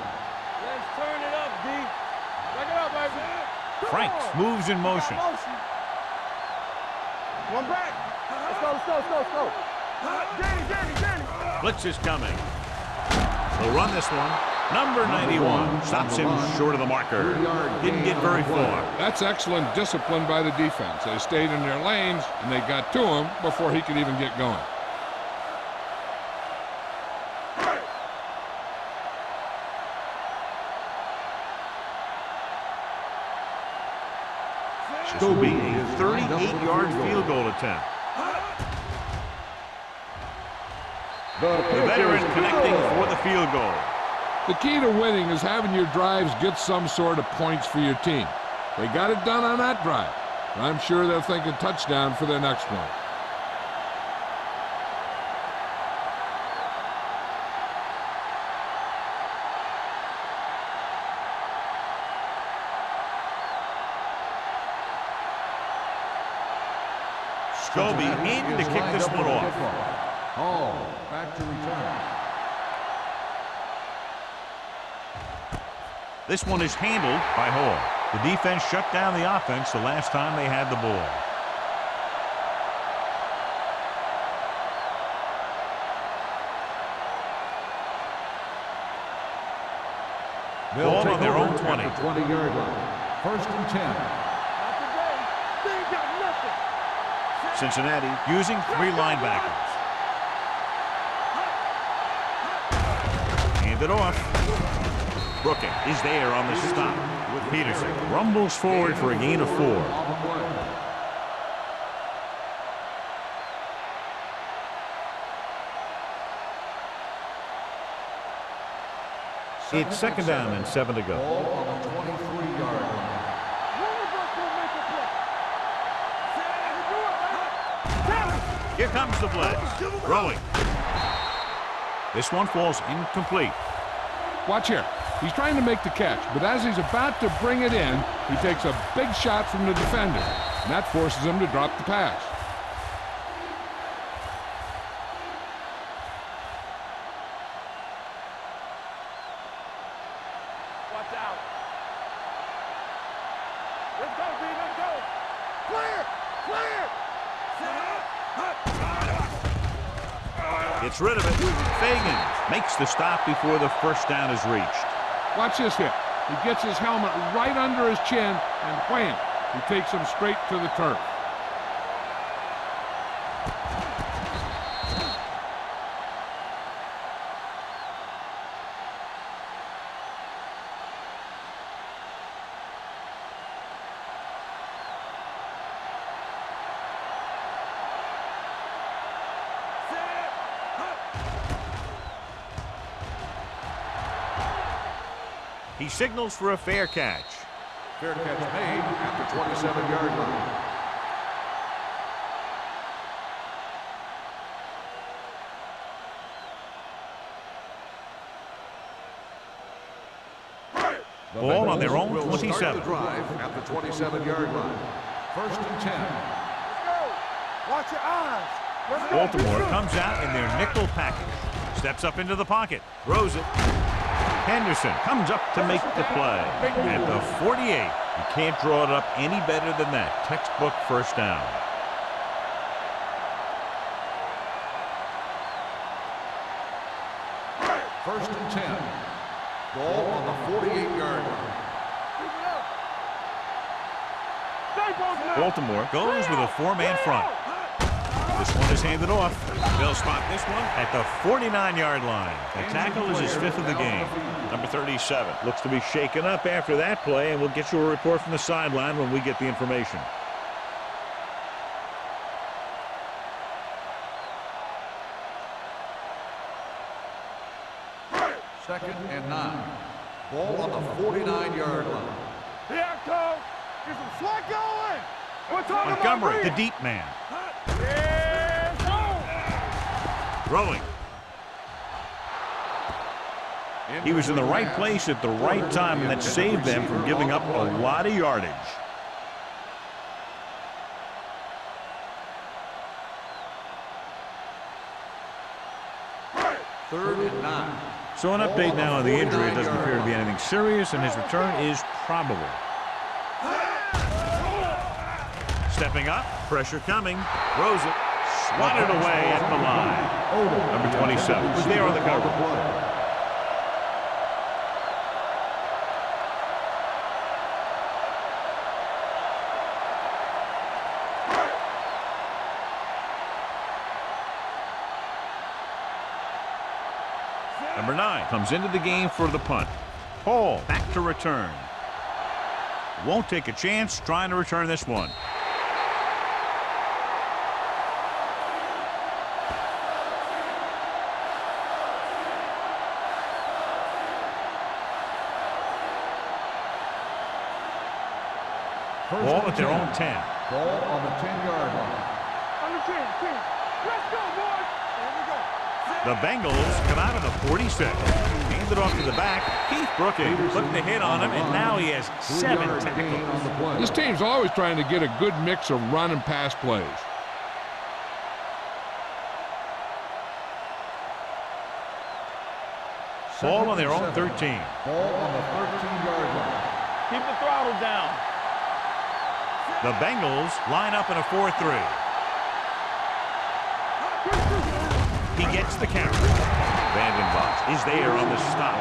[SPEAKER 3] Let's turn it up, D. Back it up, baby.
[SPEAKER 1] Franks moves in motion.
[SPEAKER 3] One back. Let's go. Danny.
[SPEAKER 1] Blitz is coming. They'll run this one. Number 91 stops him short of the marker. Didn't get very far.
[SPEAKER 4] That's excellent discipline by the defense. They stayed in their lanes, and they got to him before he could even get going.
[SPEAKER 1] This will be a 38-yard field goal attempt. The veteran connecting for the field goal.
[SPEAKER 4] The key to winning is having your drives get some sort of points for your team. They got it done on that drive. And I'm sure they're thinking touchdown for their next one.
[SPEAKER 1] Scobie in to kick this one off.
[SPEAKER 2] Hall back to return.
[SPEAKER 1] This one is handled by Hall. The defense shut down the offense the last time they had the ball. Ball on their own 20.
[SPEAKER 2] 20-yard line. First and 10.
[SPEAKER 3] Not today. They ain't got nothing.
[SPEAKER 1] Cincinnati using 3 linebackers. Hand it off. Brooking is there on the stop with Peterson. Rumbles forward for a gain of 4. It's second down and 7 to go.
[SPEAKER 2] Ball on the 23-yard line.
[SPEAKER 3] One of us will make a play.
[SPEAKER 1] Here comes the blitz. Throwing. This one falls incomplete.
[SPEAKER 4] Watch here. He's trying to make the catch, but as he's about to bring it in, he takes a big shot from the defender, and that forces him to drop the pass.
[SPEAKER 3] Watch out. Let's go, B. Let's go. Clear. Clear.
[SPEAKER 1] Gets rid of it. Fagan makes the stop before the first down is reached.
[SPEAKER 4] Watch this hit. He gets his helmet right under his chin, and wham, he takes him straight to the turf.
[SPEAKER 1] He signals for a fair catch.
[SPEAKER 2] Fair catch made at the 27-yard line.
[SPEAKER 1] Ball on their own
[SPEAKER 2] Will
[SPEAKER 1] 27.
[SPEAKER 2] start the drive at the 27-yard line. First and 10.
[SPEAKER 3] Let's go. Watch your eyes. Let's go.
[SPEAKER 1] Baltimore comes out in their nickel package. Steps up into the pocket. Throws it. Henderson comes up to make the play. At the 48. You can't draw it up any better than that. Textbook first down.
[SPEAKER 2] First and 10. Ball on the 48-yard line.
[SPEAKER 3] Keep it up. Stay both now.
[SPEAKER 1] Baltimore goes with a 4-man front. This one is handed off. They'll spot this one at the 49-yard line. The tackle is his 5th of the game. Number 37 looks to be shaken up after that play, and we'll get you a report from the sideline when we get the information.
[SPEAKER 2] Second and 9. Ball on the 49-yard line.
[SPEAKER 3] Here it comes. Get some slack going. We're talking
[SPEAKER 1] Montgomery,
[SPEAKER 3] about
[SPEAKER 1] the deep man.
[SPEAKER 3] Yeah, go.
[SPEAKER 1] Throwing. He was in the right place at the right time, and that saved them from giving up a lot of yardage.
[SPEAKER 2] Third and 9.
[SPEAKER 1] So an update now on the injury. It doesn't appear to be anything serious, and his return is probable. Stepping up, pressure coming, throws it, swatted away at the line. Number 27 was there on the cover. Number 9 comes into the game for the punt. Hall back to return. Won't take a chance trying to return this one. Ball at their own 10.
[SPEAKER 2] Ball on the 10-yard line.
[SPEAKER 3] On the 10. Let's go, boys. There we go.
[SPEAKER 1] The Bengals come out of the 46. Handed off to the back. Keith Brooking putting the hit on him, and now he has 7 tackles.
[SPEAKER 4] This team's always trying to get a good mix of run and pass plays.
[SPEAKER 1] Ball on their own 13.
[SPEAKER 2] Ball on the 13-yard line.
[SPEAKER 3] Keep the throttle down.
[SPEAKER 1] The Bengals line up in a 4-3. He gets the carry. Vandenbos is there on the stop.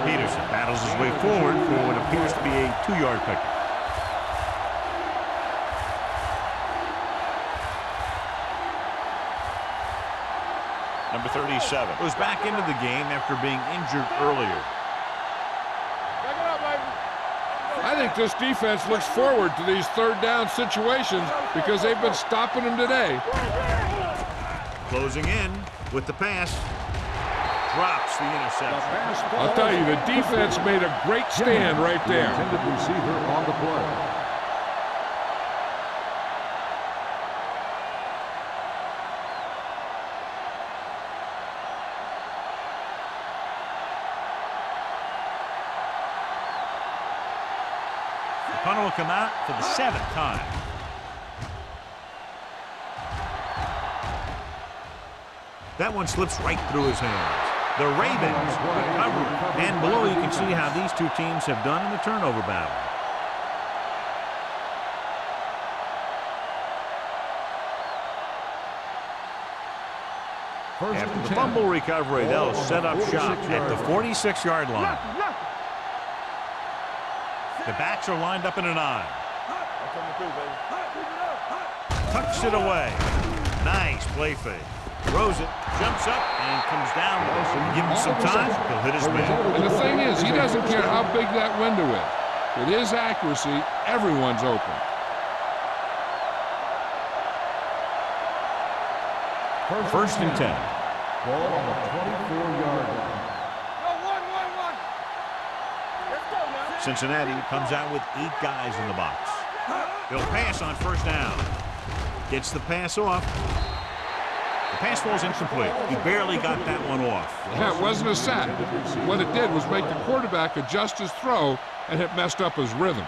[SPEAKER 1] Peterson battles his way forward for what appears to be a 2-yard pickup. Number 37 goes back into the game after being injured earlier.
[SPEAKER 3] Back it up, baby.
[SPEAKER 4] I think this defense looks forward to these third down situations because they've been stopping them today.
[SPEAKER 1] Closing in with the pass. Drops the interception.
[SPEAKER 4] I'll tell you, the defense made a great stand right
[SPEAKER 2] The
[SPEAKER 4] there.
[SPEAKER 2] intended receiver on the play.
[SPEAKER 1] The punter will come out for the 7th time. That one slips right through his hands. The Ravens recover. And below you can see how these two teams have done in the turnover battle. After the fumble recovery, they'll set up shop at the 46-yard line. The backs are lined up in an I. Tucks it away. Nice play fake. Throws it, jumps up, and comes down. Give him some time, he'll hit his man.
[SPEAKER 4] And the thing is, he doesn't care how big that window is. With his accuracy, everyone's open.
[SPEAKER 1] First and 10.
[SPEAKER 2] Ball on the 24-yard line.
[SPEAKER 1] Cincinnati comes out with 8 guys in the box. He'll pass on first down. Gets the pass off. The pass falls incomplete. He barely got that one off.
[SPEAKER 4] Yeah, it wasn't a sack. What it did was make the quarterback adjust his throw, and it messed up his rhythm.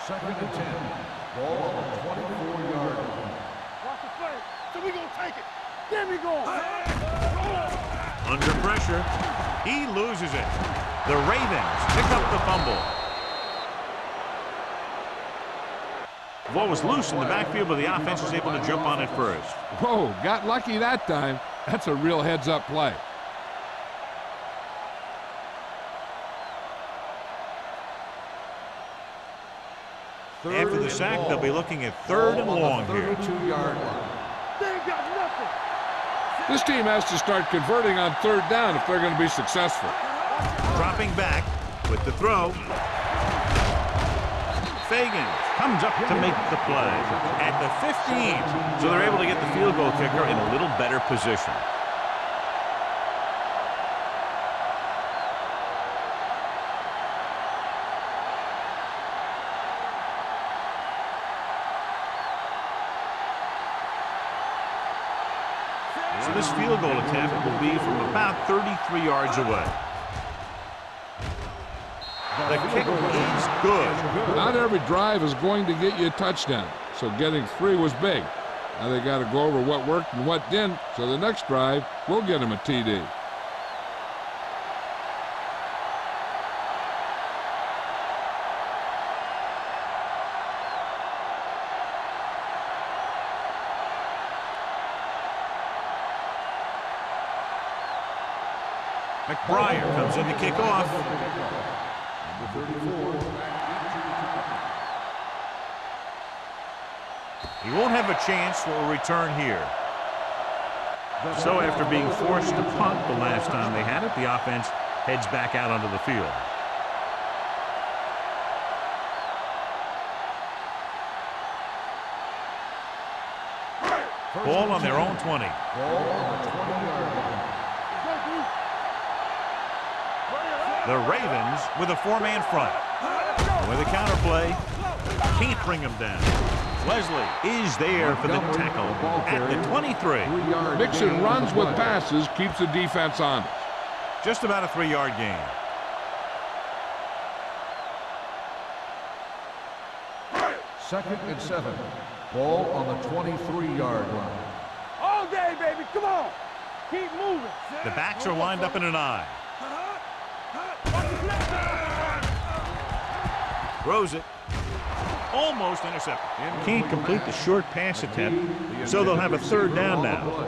[SPEAKER 2] Second and 10. Ball on the 24-yard line.
[SPEAKER 3] Watch the play. So we gonna take it. There we go.
[SPEAKER 1] Under pressure, he loses it. The Ravens pick up the fumble. The ball was loose in the backfield, but the offense was able to jump on it first.
[SPEAKER 4] Whoa, got lucky that time. That's a real heads-up play.
[SPEAKER 1] After the sack, they'll be looking at 3rd and long here.
[SPEAKER 2] 32-yard line.
[SPEAKER 3] They ain't got nothing.
[SPEAKER 4] This team has to start converting on 3rd down if they're going to be successful.
[SPEAKER 1] Dropping back with the throw. Fagan comes up to make the play at the 15. So they're able to get the field goal kicker in a little better position. So this field goal attempt will be from about 33 yards away. The kick is good.
[SPEAKER 4] Not every drive is going to get you a touchdown, so getting 3 was big. Now they got to go over what worked and what didn't, so the next drive will get them a TD.
[SPEAKER 1] McBriar comes in to kick off. He won't have a chance for a return here. So after being forced to punt the last time they had it, the offense heads back out onto the field. Ball on their own 20.
[SPEAKER 2] Ball on the 20-yard line.
[SPEAKER 1] The Ravens with a 4-man front. With a counterplay, can't bring him down. Leslie is there for the tackle at the 23.
[SPEAKER 4] Mixon runs with passes, keeps the defense honest.
[SPEAKER 1] Just about a 3-yard gain.
[SPEAKER 2] Second and 7. Ball on the 23-yard line.
[SPEAKER 3] All day, baby. Baby, come on. Keep moving.
[SPEAKER 1] The backs are lined up in an I. Throws it. Almost intercepted. Can't complete the short pass attempt, so they'll have a third down now.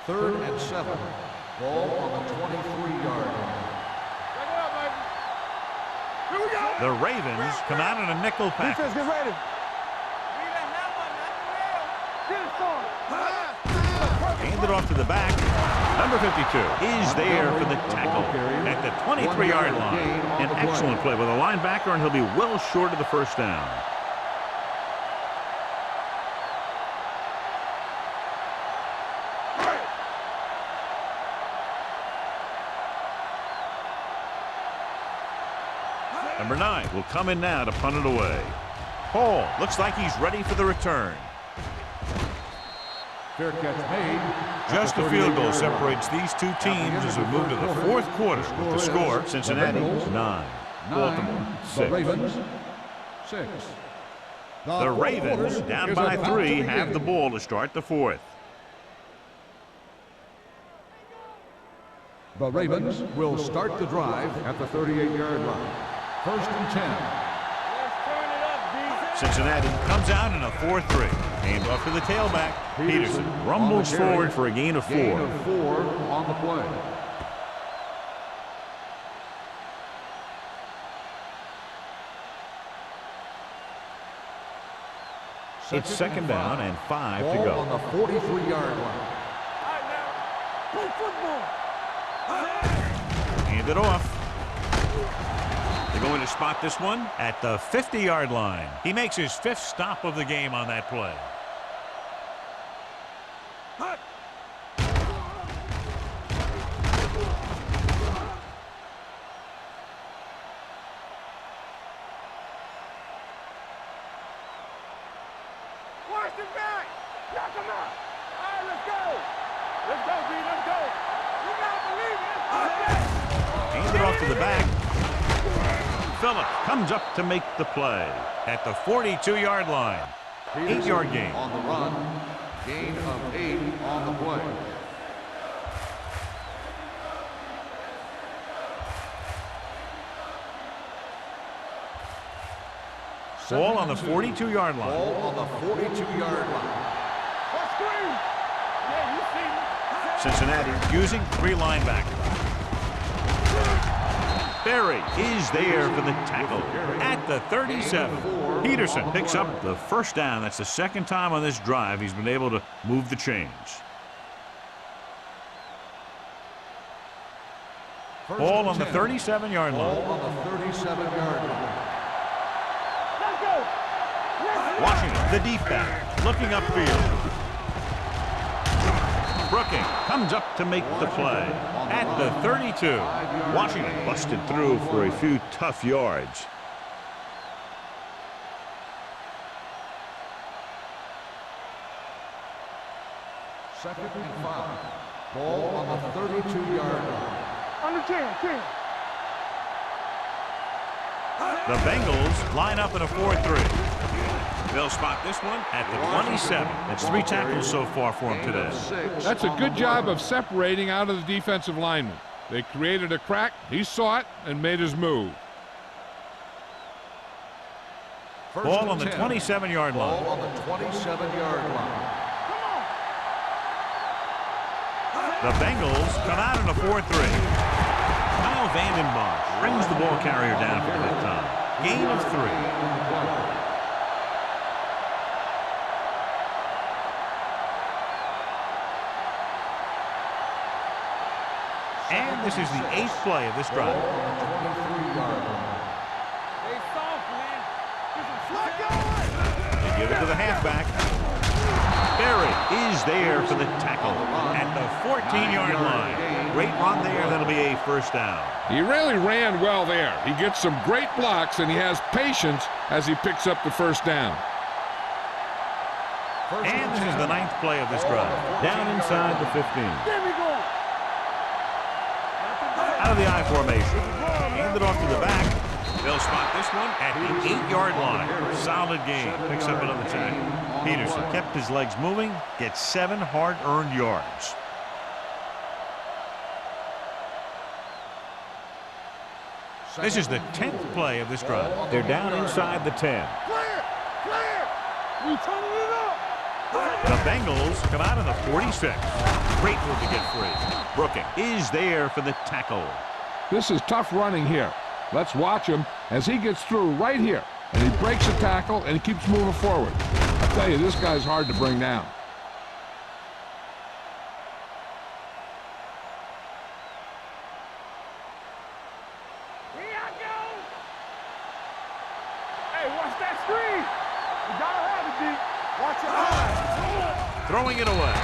[SPEAKER 2] Third and 7. Ball on the 23-yard line.
[SPEAKER 3] Check it out, baby. Here we go.
[SPEAKER 1] The Ravens come out in a nickel package.
[SPEAKER 3] Defense, get ready. Get it started.
[SPEAKER 1] Hand it off to the back. Number 52 is there for the tackle at the 23-yard line. An excellent play with a linebacker, and he'll be well short of the first down. Number 9 will come in now to punt it away. Hall looks like he's ready for the return.
[SPEAKER 2] Fair catch made.
[SPEAKER 1] Just a field goal separates these two teams as we move to the fourth quarter with the score, Cincinnati 9, Baltimore 6.
[SPEAKER 2] The Ravens 6.
[SPEAKER 1] The Ravens, down by 3, have the ball to start the fourth.
[SPEAKER 2] The Ravens will start the drive at the 38-yard line. First and 10.
[SPEAKER 3] Let's turn it up, defense.
[SPEAKER 1] Cincinnati comes out in a 4-3. Hand off to the tailback. Peterson rumbles forward for a gain of 4.
[SPEAKER 2] Gain of 4 on the play.
[SPEAKER 1] It's second down and 5 to
[SPEAKER 2] Ball
[SPEAKER 1] go.
[SPEAKER 2] on the 43-yard line.
[SPEAKER 3] All right, now. Play football.
[SPEAKER 1] Hand it off. They're going to spot this one at the 50-yard line. He makes his 5th stop of the game on that play.
[SPEAKER 3] Hut. Watch the back. Knock him out. All right, let's go. Let's go, B. Let's go. You gotta believe it.
[SPEAKER 1] Hand it off to the back. Phillips comes up to make the play at the 42-yard line. 8-yard gain.
[SPEAKER 2] On the run. Gain of 8 on the play.
[SPEAKER 1] Ball on the 42-yard line.
[SPEAKER 2] Ball on the 42-yard line.
[SPEAKER 3] Let's screen. Yeah, you see me.
[SPEAKER 1] Cincinnati using 3 linebackers. Berry is there for the tackle at the 37. Peterson picks up the first down. That's the second time on this drive he's been able to move the chains. Ball on the 37-yard
[SPEAKER 2] Ball
[SPEAKER 1] line.
[SPEAKER 2] on the 37-yard line.
[SPEAKER 3] Let's go. Let's go.
[SPEAKER 1] Washington, the deep back, looking upfield. Brooking comes up to make the play at the 32. Washington busted through for a few tough yards.
[SPEAKER 2] Second and 5. Ball on the 32-yard line.
[SPEAKER 3] Under 10.
[SPEAKER 1] The Bengals line up in a 4-3. They'll spot this one at the 27. That's 3 tackles so far for him today.
[SPEAKER 4] That's a good job of separating out of the defensive lineman. They created a crack, he saw it, and made his move.
[SPEAKER 1] Ball on the 27-yard line.
[SPEAKER 2] Ball on the 27-yard line.
[SPEAKER 1] The Bengals come out in a 4-3. Kyle Vandenbosch brings the ball carrier down for the time. Gain of 3. And this is the 8th play of this drive.
[SPEAKER 3] Stay soft, man. Let go.
[SPEAKER 1] They give it to the halfback. Berry is there for the tackle at the 14-yard line. Great run there. That'll be a first down.
[SPEAKER 4] He really ran well there. He gets some great blocks, and he has patience as he picks up the first down.
[SPEAKER 1] And this is the 9th play of this drive. Down inside the 15.
[SPEAKER 3] There we go.
[SPEAKER 1] Out of the I formation. Hand it off to the back. They'll spot this one at the 8-yard line. Solid game. Picks up another tackle. Peterson kept his legs moving, gets 7 hard-earned yards. This is the 10th play of this drive. They're down inside the 10.
[SPEAKER 3] Clear! Clear! We turning it up!
[SPEAKER 1] The Bengals come out in the 46. Great move to get free. Brooking is there for the tackle.
[SPEAKER 4] This is tough running here. Let's watch him as he gets through right here. And he breaks a tackle and he keeps moving forward. I tell you, this guy's hard to bring down.
[SPEAKER 3] Here I go! Hey, watch that screen! You gotta have it, D. Watch your eyes.
[SPEAKER 1] Throwing it away.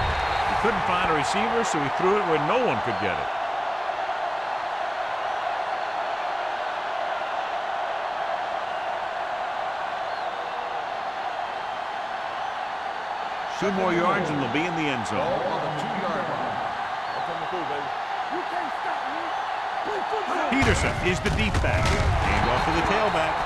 [SPEAKER 1] He couldn't find a receiver, so he threw it where no one could get it. Two more yards and they'll be in the end zone.
[SPEAKER 2] Ball on the 2-yard line.
[SPEAKER 3] I'm coming through, baby. You can't stop me. Play football.
[SPEAKER 1] Peterson is the deep back. Hand off to the tailback.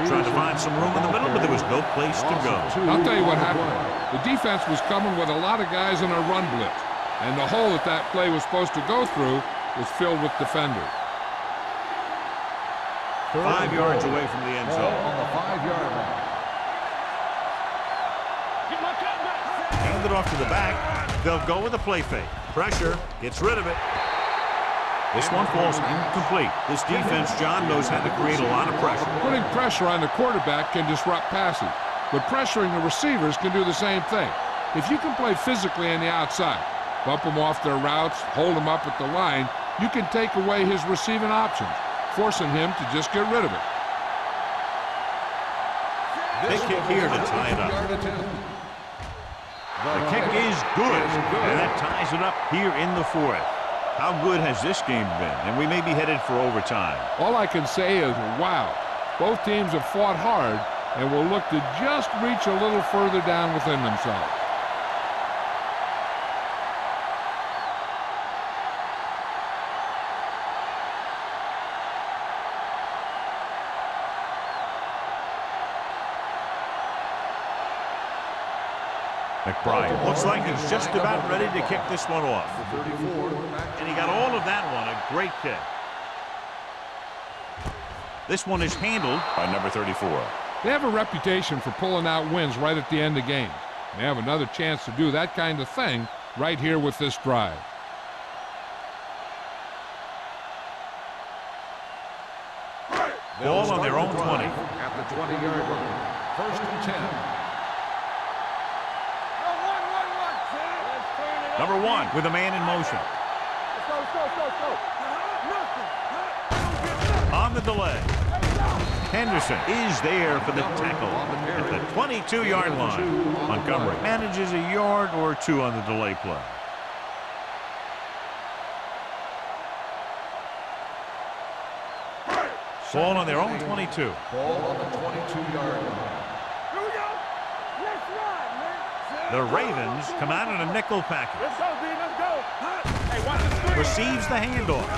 [SPEAKER 1] Trying to find some room in the middle, but there was no place to go.
[SPEAKER 4] I'll tell you what happened. The defense was coming with a lot of guys in a run blitz. And the hole that play was supposed to go through was filled with defenders.
[SPEAKER 1] 5 yards away from the end
[SPEAKER 2] Ball
[SPEAKER 1] zone.
[SPEAKER 2] on the 5-yard line.
[SPEAKER 3] Get my cut back.
[SPEAKER 1] Hand it off to the back. They'll go with a play fake. Pressure. Gets rid of it. This one falls incomplete. This defense, John, knows how to create a lot of pressure.
[SPEAKER 4] Putting pressure on the quarterback can disrupt passing, but pressuring the receivers can do the same thing. If you can play physically on the outside, bump them off their routes, hold them up at the line, you can take away his receiving options, forcing him to just get rid of it.
[SPEAKER 1] Big kick here to tie it up. The kick is good, and that ties it up here in the 4th. How good has this game been? And we may be headed for overtime.
[SPEAKER 4] All I can say is, wow, both teams have fought hard and will look to just reach a little further down within themselves.
[SPEAKER 1] McBride looks like he's just about ready to kick this one off. And he got all of that one, a great kick. This one is handled by number 34.
[SPEAKER 4] They have a reputation for pulling out wins right at the end of games. They have another chance to do that kind of thing right here with this drive.
[SPEAKER 1] Ball on their own 20.
[SPEAKER 2] At the 20-yard line. 1st and 10.
[SPEAKER 1] Number 1 with a man in motion.
[SPEAKER 3] Let's go. Nothing.
[SPEAKER 1] On the delay. Henderson is there for the tackle at the 22-yard line. Montgomery manages a yard or 2 on the delay play. Ball on their own 22.
[SPEAKER 2] Ball on the 22-yard line.
[SPEAKER 3] Here we go. Let's ride, man.
[SPEAKER 1] The Ravens come out in a nickel package.
[SPEAKER 3] Let's go, D. Let's go. Hey, watch the screen.
[SPEAKER 1] Receives the handoff.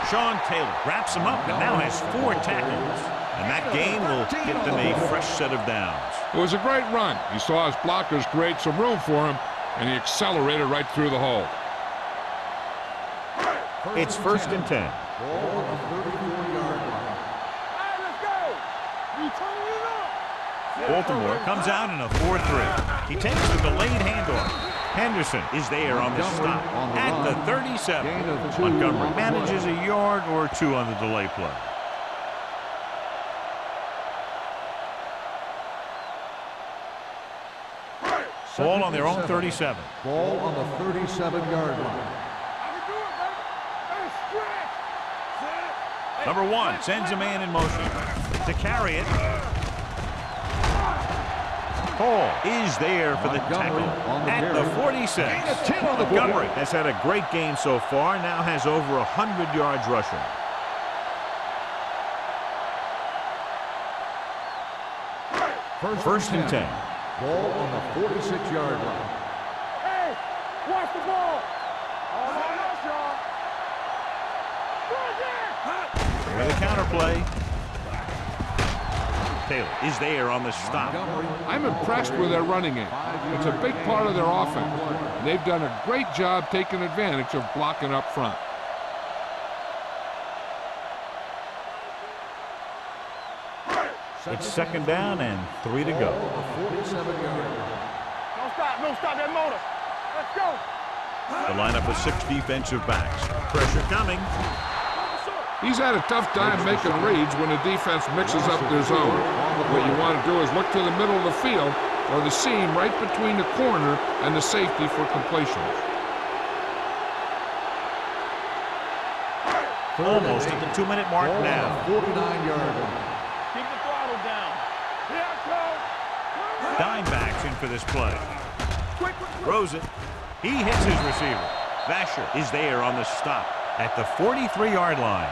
[SPEAKER 1] Sean Taylor wraps him up and now has 4 tackles. And that gain will get them a fresh set of downs.
[SPEAKER 4] It was a great run. He saw his blockers create some room for him, and he accelerated right through the hole.
[SPEAKER 1] It's 1st and 10.
[SPEAKER 2] Ball on the 34-yard line.
[SPEAKER 3] Hey, let's go. We turning it up.
[SPEAKER 1] Baltimore comes out in a 4-3. He takes the delayed handoff. Henderson is there on the stop at the 37. Montgomery manages a yard or 2 on the delay play. Ball on their own 37.
[SPEAKER 2] Ball on the 37-yard line.
[SPEAKER 3] How we do it, baby? Hey, stretch.
[SPEAKER 1] Number 1 sends a man in motion. To carry it. Hall is there for the tackle at the 46. Montgomery has had a great game so far, now has over 100 yards rushing. First and 10.
[SPEAKER 2] Ball on the 46-yard line.
[SPEAKER 3] Hey, watch the ball. All right, y'all.
[SPEAKER 1] counter play. Taylor is there on the stop.
[SPEAKER 4] I'm impressed with their running game. It's a big part of their offense, and they've done a great job taking advantage of blocking up front.
[SPEAKER 1] It's second down and 3 to go.
[SPEAKER 3] Don't stop that motor. Let's go.
[SPEAKER 1] The lineup of 6 defensive backs. Pressure coming.
[SPEAKER 4] He's had a tough time making reads when the defense mixes up their zone. What you want to do is look to the middle of the field or the seam right between the corner and the safety for completions.
[SPEAKER 1] Almost at the 2-minute mark now.
[SPEAKER 2] 49-yard line.
[SPEAKER 3] Keep the throttle down. Here I come.
[SPEAKER 1] Dime backs in for this play.
[SPEAKER 3] Quick.
[SPEAKER 1] Throws it. He hits his receiver. Vasher is there on the stop at the 43-yard line.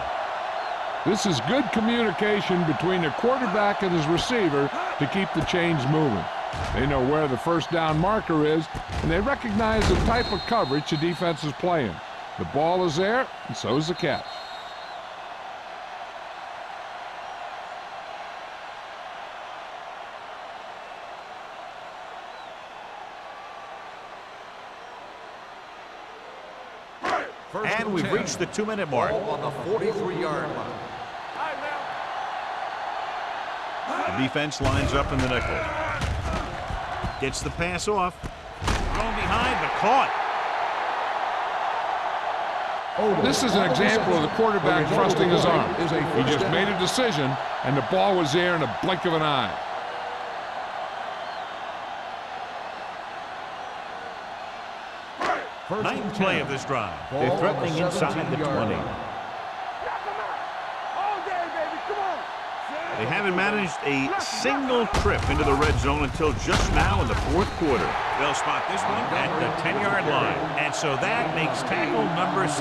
[SPEAKER 4] This is good communication between the quarterback and his receiver to keep the chains moving. They know where the first down marker is, and they recognize the type of coverage the defense is playing. The ball is there, and so is the catch.
[SPEAKER 1] And we've reached the 2-minute mark.
[SPEAKER 2] On the 43-yard line.
[SPEAKER 3] All right, now.
[SPEAKER 1] The defense lines up in the nickel. Gets the pass off. Thrown behind, but caught.
[SPEAKER 4] This is an example of the quarterback trusting his arm. He just made a decision, and the ball was there in a blink of an eye.
[SPEAKER 1] Ninth play of this drive. They're threatening inside the 20.
[SPEAKER 3] Knock him out. All day, baby. Come on.
[SPEAKER 1] They haven't managed a single trip into the red zone until just now in the 4th quarter. They'll spot this one at the 10-yard line. And so that makes tackle number 6.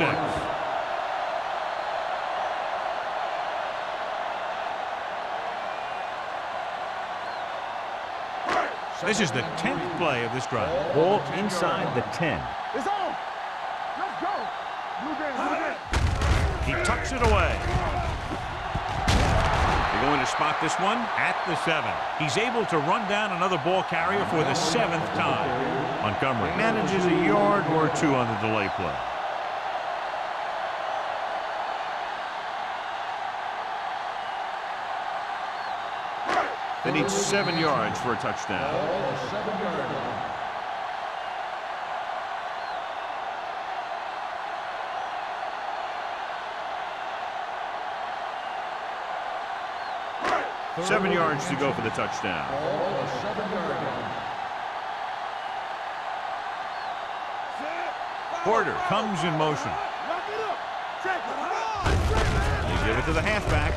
[SPEAKER 1] This is the 10th play of this drive. Ball inside the 10.
[SPEAKER 3] It's on. Let's go. Blue game.
[SPEAKER 1] He tucks it away. They're going to spot this one at the 7. He's able to run down another ball carrier for the 7th time. Montgomery manages a yard or 2 on the delay play. They need 7 yards for a touchdown. Seven yards to go for the touchdown. Porter comes in motion. They give it to the halfback.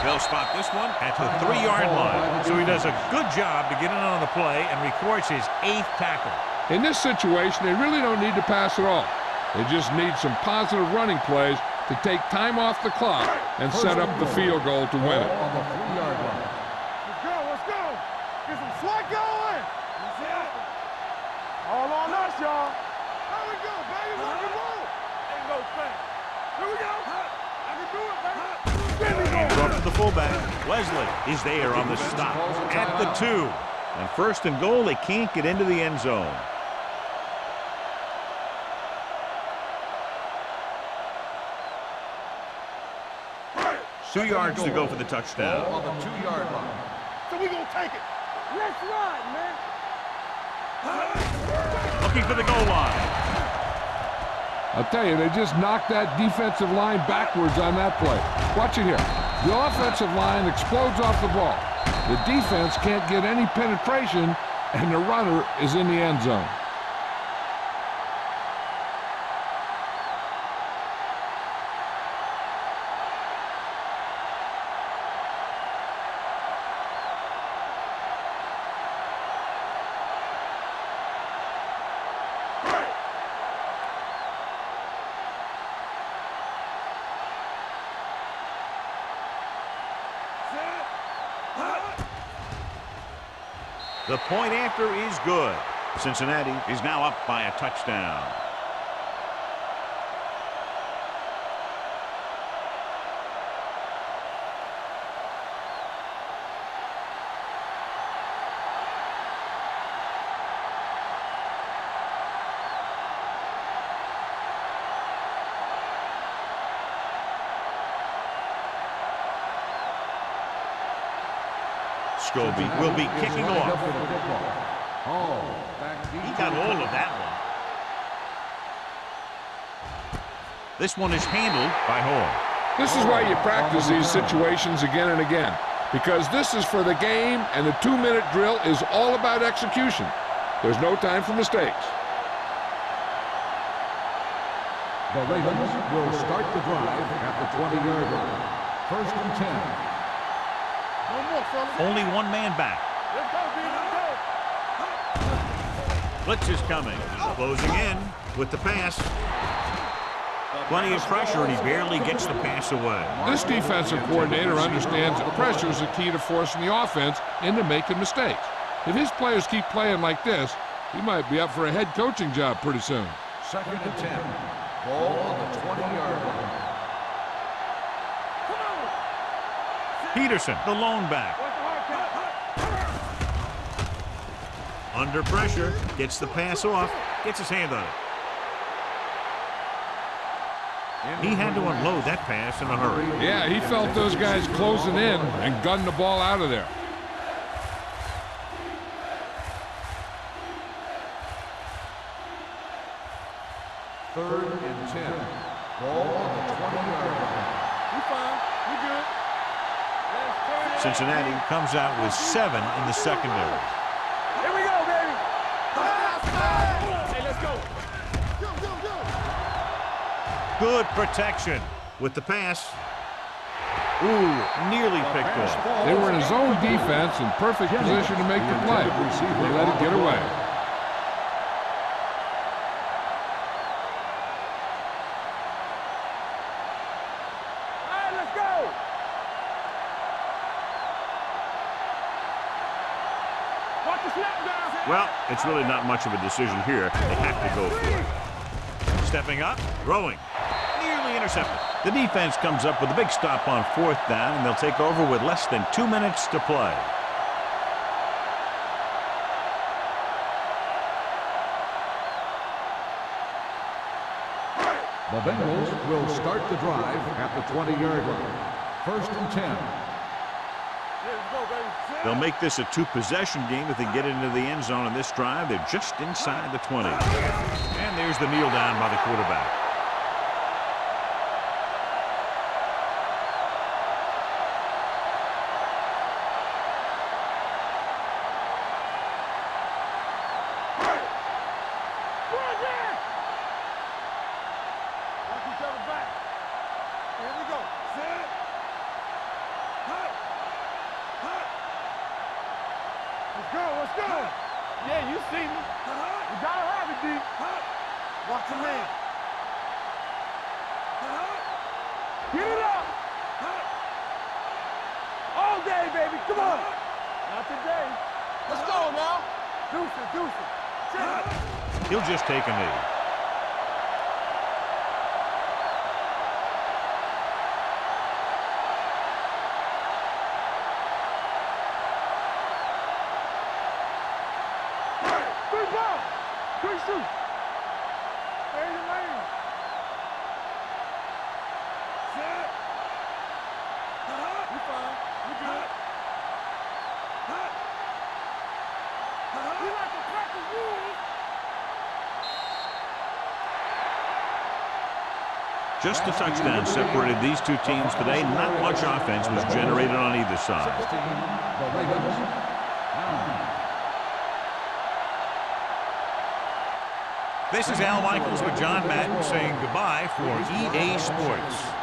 [SPEAKER 1] They'll spot this one at the 3-yard line. So he does a good job to get in on the play and records his 8th tackle.
[SPEAKER 4] In this situation, they really don't need to pass at all. They just need some positive running plays to take time off the clock and set up the field goal to win it.
[SPEAKER 2] On the 3-yard line.
[SPEAKER 3] Let's go. Get some sweat going. All on us, y'all. There we go, baby. Rock and roll. Ain't no thing. Here we go. I can do it, baby.
[SPEAKER 1] Brought to the fullback. Wesley is there on the stop at the 2. And 1st and goal, they can't get into the end zone. Two yards to go for the touchdown.
[SPEAKER 2] On the 2-yard line.
[SPEAKER 3] So we gonna take it. Let's ride, man.
[SPEAKER 1] Looking for the goal line.
[SPEAKER 4] I'll tell you, they just knocked that defensive line backwards on that play. Watch it here. The offensive line explodes off the ball. The defense can't get any penetration, and the runner is in the end zone.
[SPEAKER 1] The point after is good. Cincinnati is now up by a touchdown. Scobie will be kicking off.
[SPEAKER 2] Hall, back deep.
[SPEAKER 1] He got all of that one. This one is handled by Hall.
[SPEAKER 4] This is why you practice these situations again and again, because this is for the game, and the 2-minute drill is all about execution. There's no time for mistakes.
[SPEAKER 2] The Ravens will start the drive at the 20-yard line. First and 10.
[SPEAKER 3] No more, fellas.
[SPEAKER 1] Only one man back.
[SPEAKER 3] Let's go, B. Let's go.
[SPEAKER 1] Blitz is coming. Closing in with the pass. Plenty of pressure, and he barely gets the pass away.
[SPEAKER 4] This defensive coordinator understands that pressure is the key to forcing the offense into making mistakes. If his players keep playing like this, he might be up for a head coaching job pretty soon.
[SPEAKER 2] Second and 10. Ball on the 20-yard line.
[SPEAKER 1] Peterson, the lone back. Under pressure, gets the pass off, gets his hand on it. He had to unload that pass in a hurry.
[SPEAKER 4] Yeah, he felt those guys closing in and gunned the ball out of there.
[SPEAKER 2] Third and 10. Ball on the 20-yard line.
[SPEAKER 3] We fine. We good. Let's turn it.
[SPEAKER 1] Cincinnati comes out with 7 in the secondary.
[SPEAKER 3] Here we go, baby. Hey, let's go. Go, go, go.
[SPEAKER 1] Good protection with the pass. Ooh, nearly picked off.
[SPEAKER 4] They were in a zone defense in perfect position to make the play. They let it get away.
[SPEAKER 3] All right, let's go. Watch the snap down.
[SPEAKER 1] Well, it's really not much of a decision here. They have to go for it. Stepping up, throwing. Nearly intercepted. The defense comes up with a big stop on 4th down, and they'll take over with less than 2 minutes to play.
[SPEAKER 2] The Bengals will start the drive at the 20-yard line. First and 10.
[SPEAKER 3] Let's go, baby.
[SPEAKER 1] They'll make this a 2-possession game if they get into the end zone on this drive. They're just inside the 20. And there's the kneel down by the quarterback.
[SPEAKER 3] Watch each other back. Here we go. Set. Hut. Hut. Let's go. Let's go. Yeah, you see me. You gotta have it, D. Watch your man. Get it up. All day, baby. Come on. Not today. Let's go now. Deuce it, deuce it. Check.
[SPEAKER 1] He'll just take a knee.
[SPEAKER 3] Three ball. Three shoot. Stay in your lane. Set. You fine. You good. We like to practice rules.
[SPEAKER 1] Just a touchdown separated these two teams today. Not much offense was generated on either side.
[SPEAKER 2] 16. The Ravens. 9.
[SPEAKER 1] This is Al Michaels with John Madden saying goodbye for EA Sports.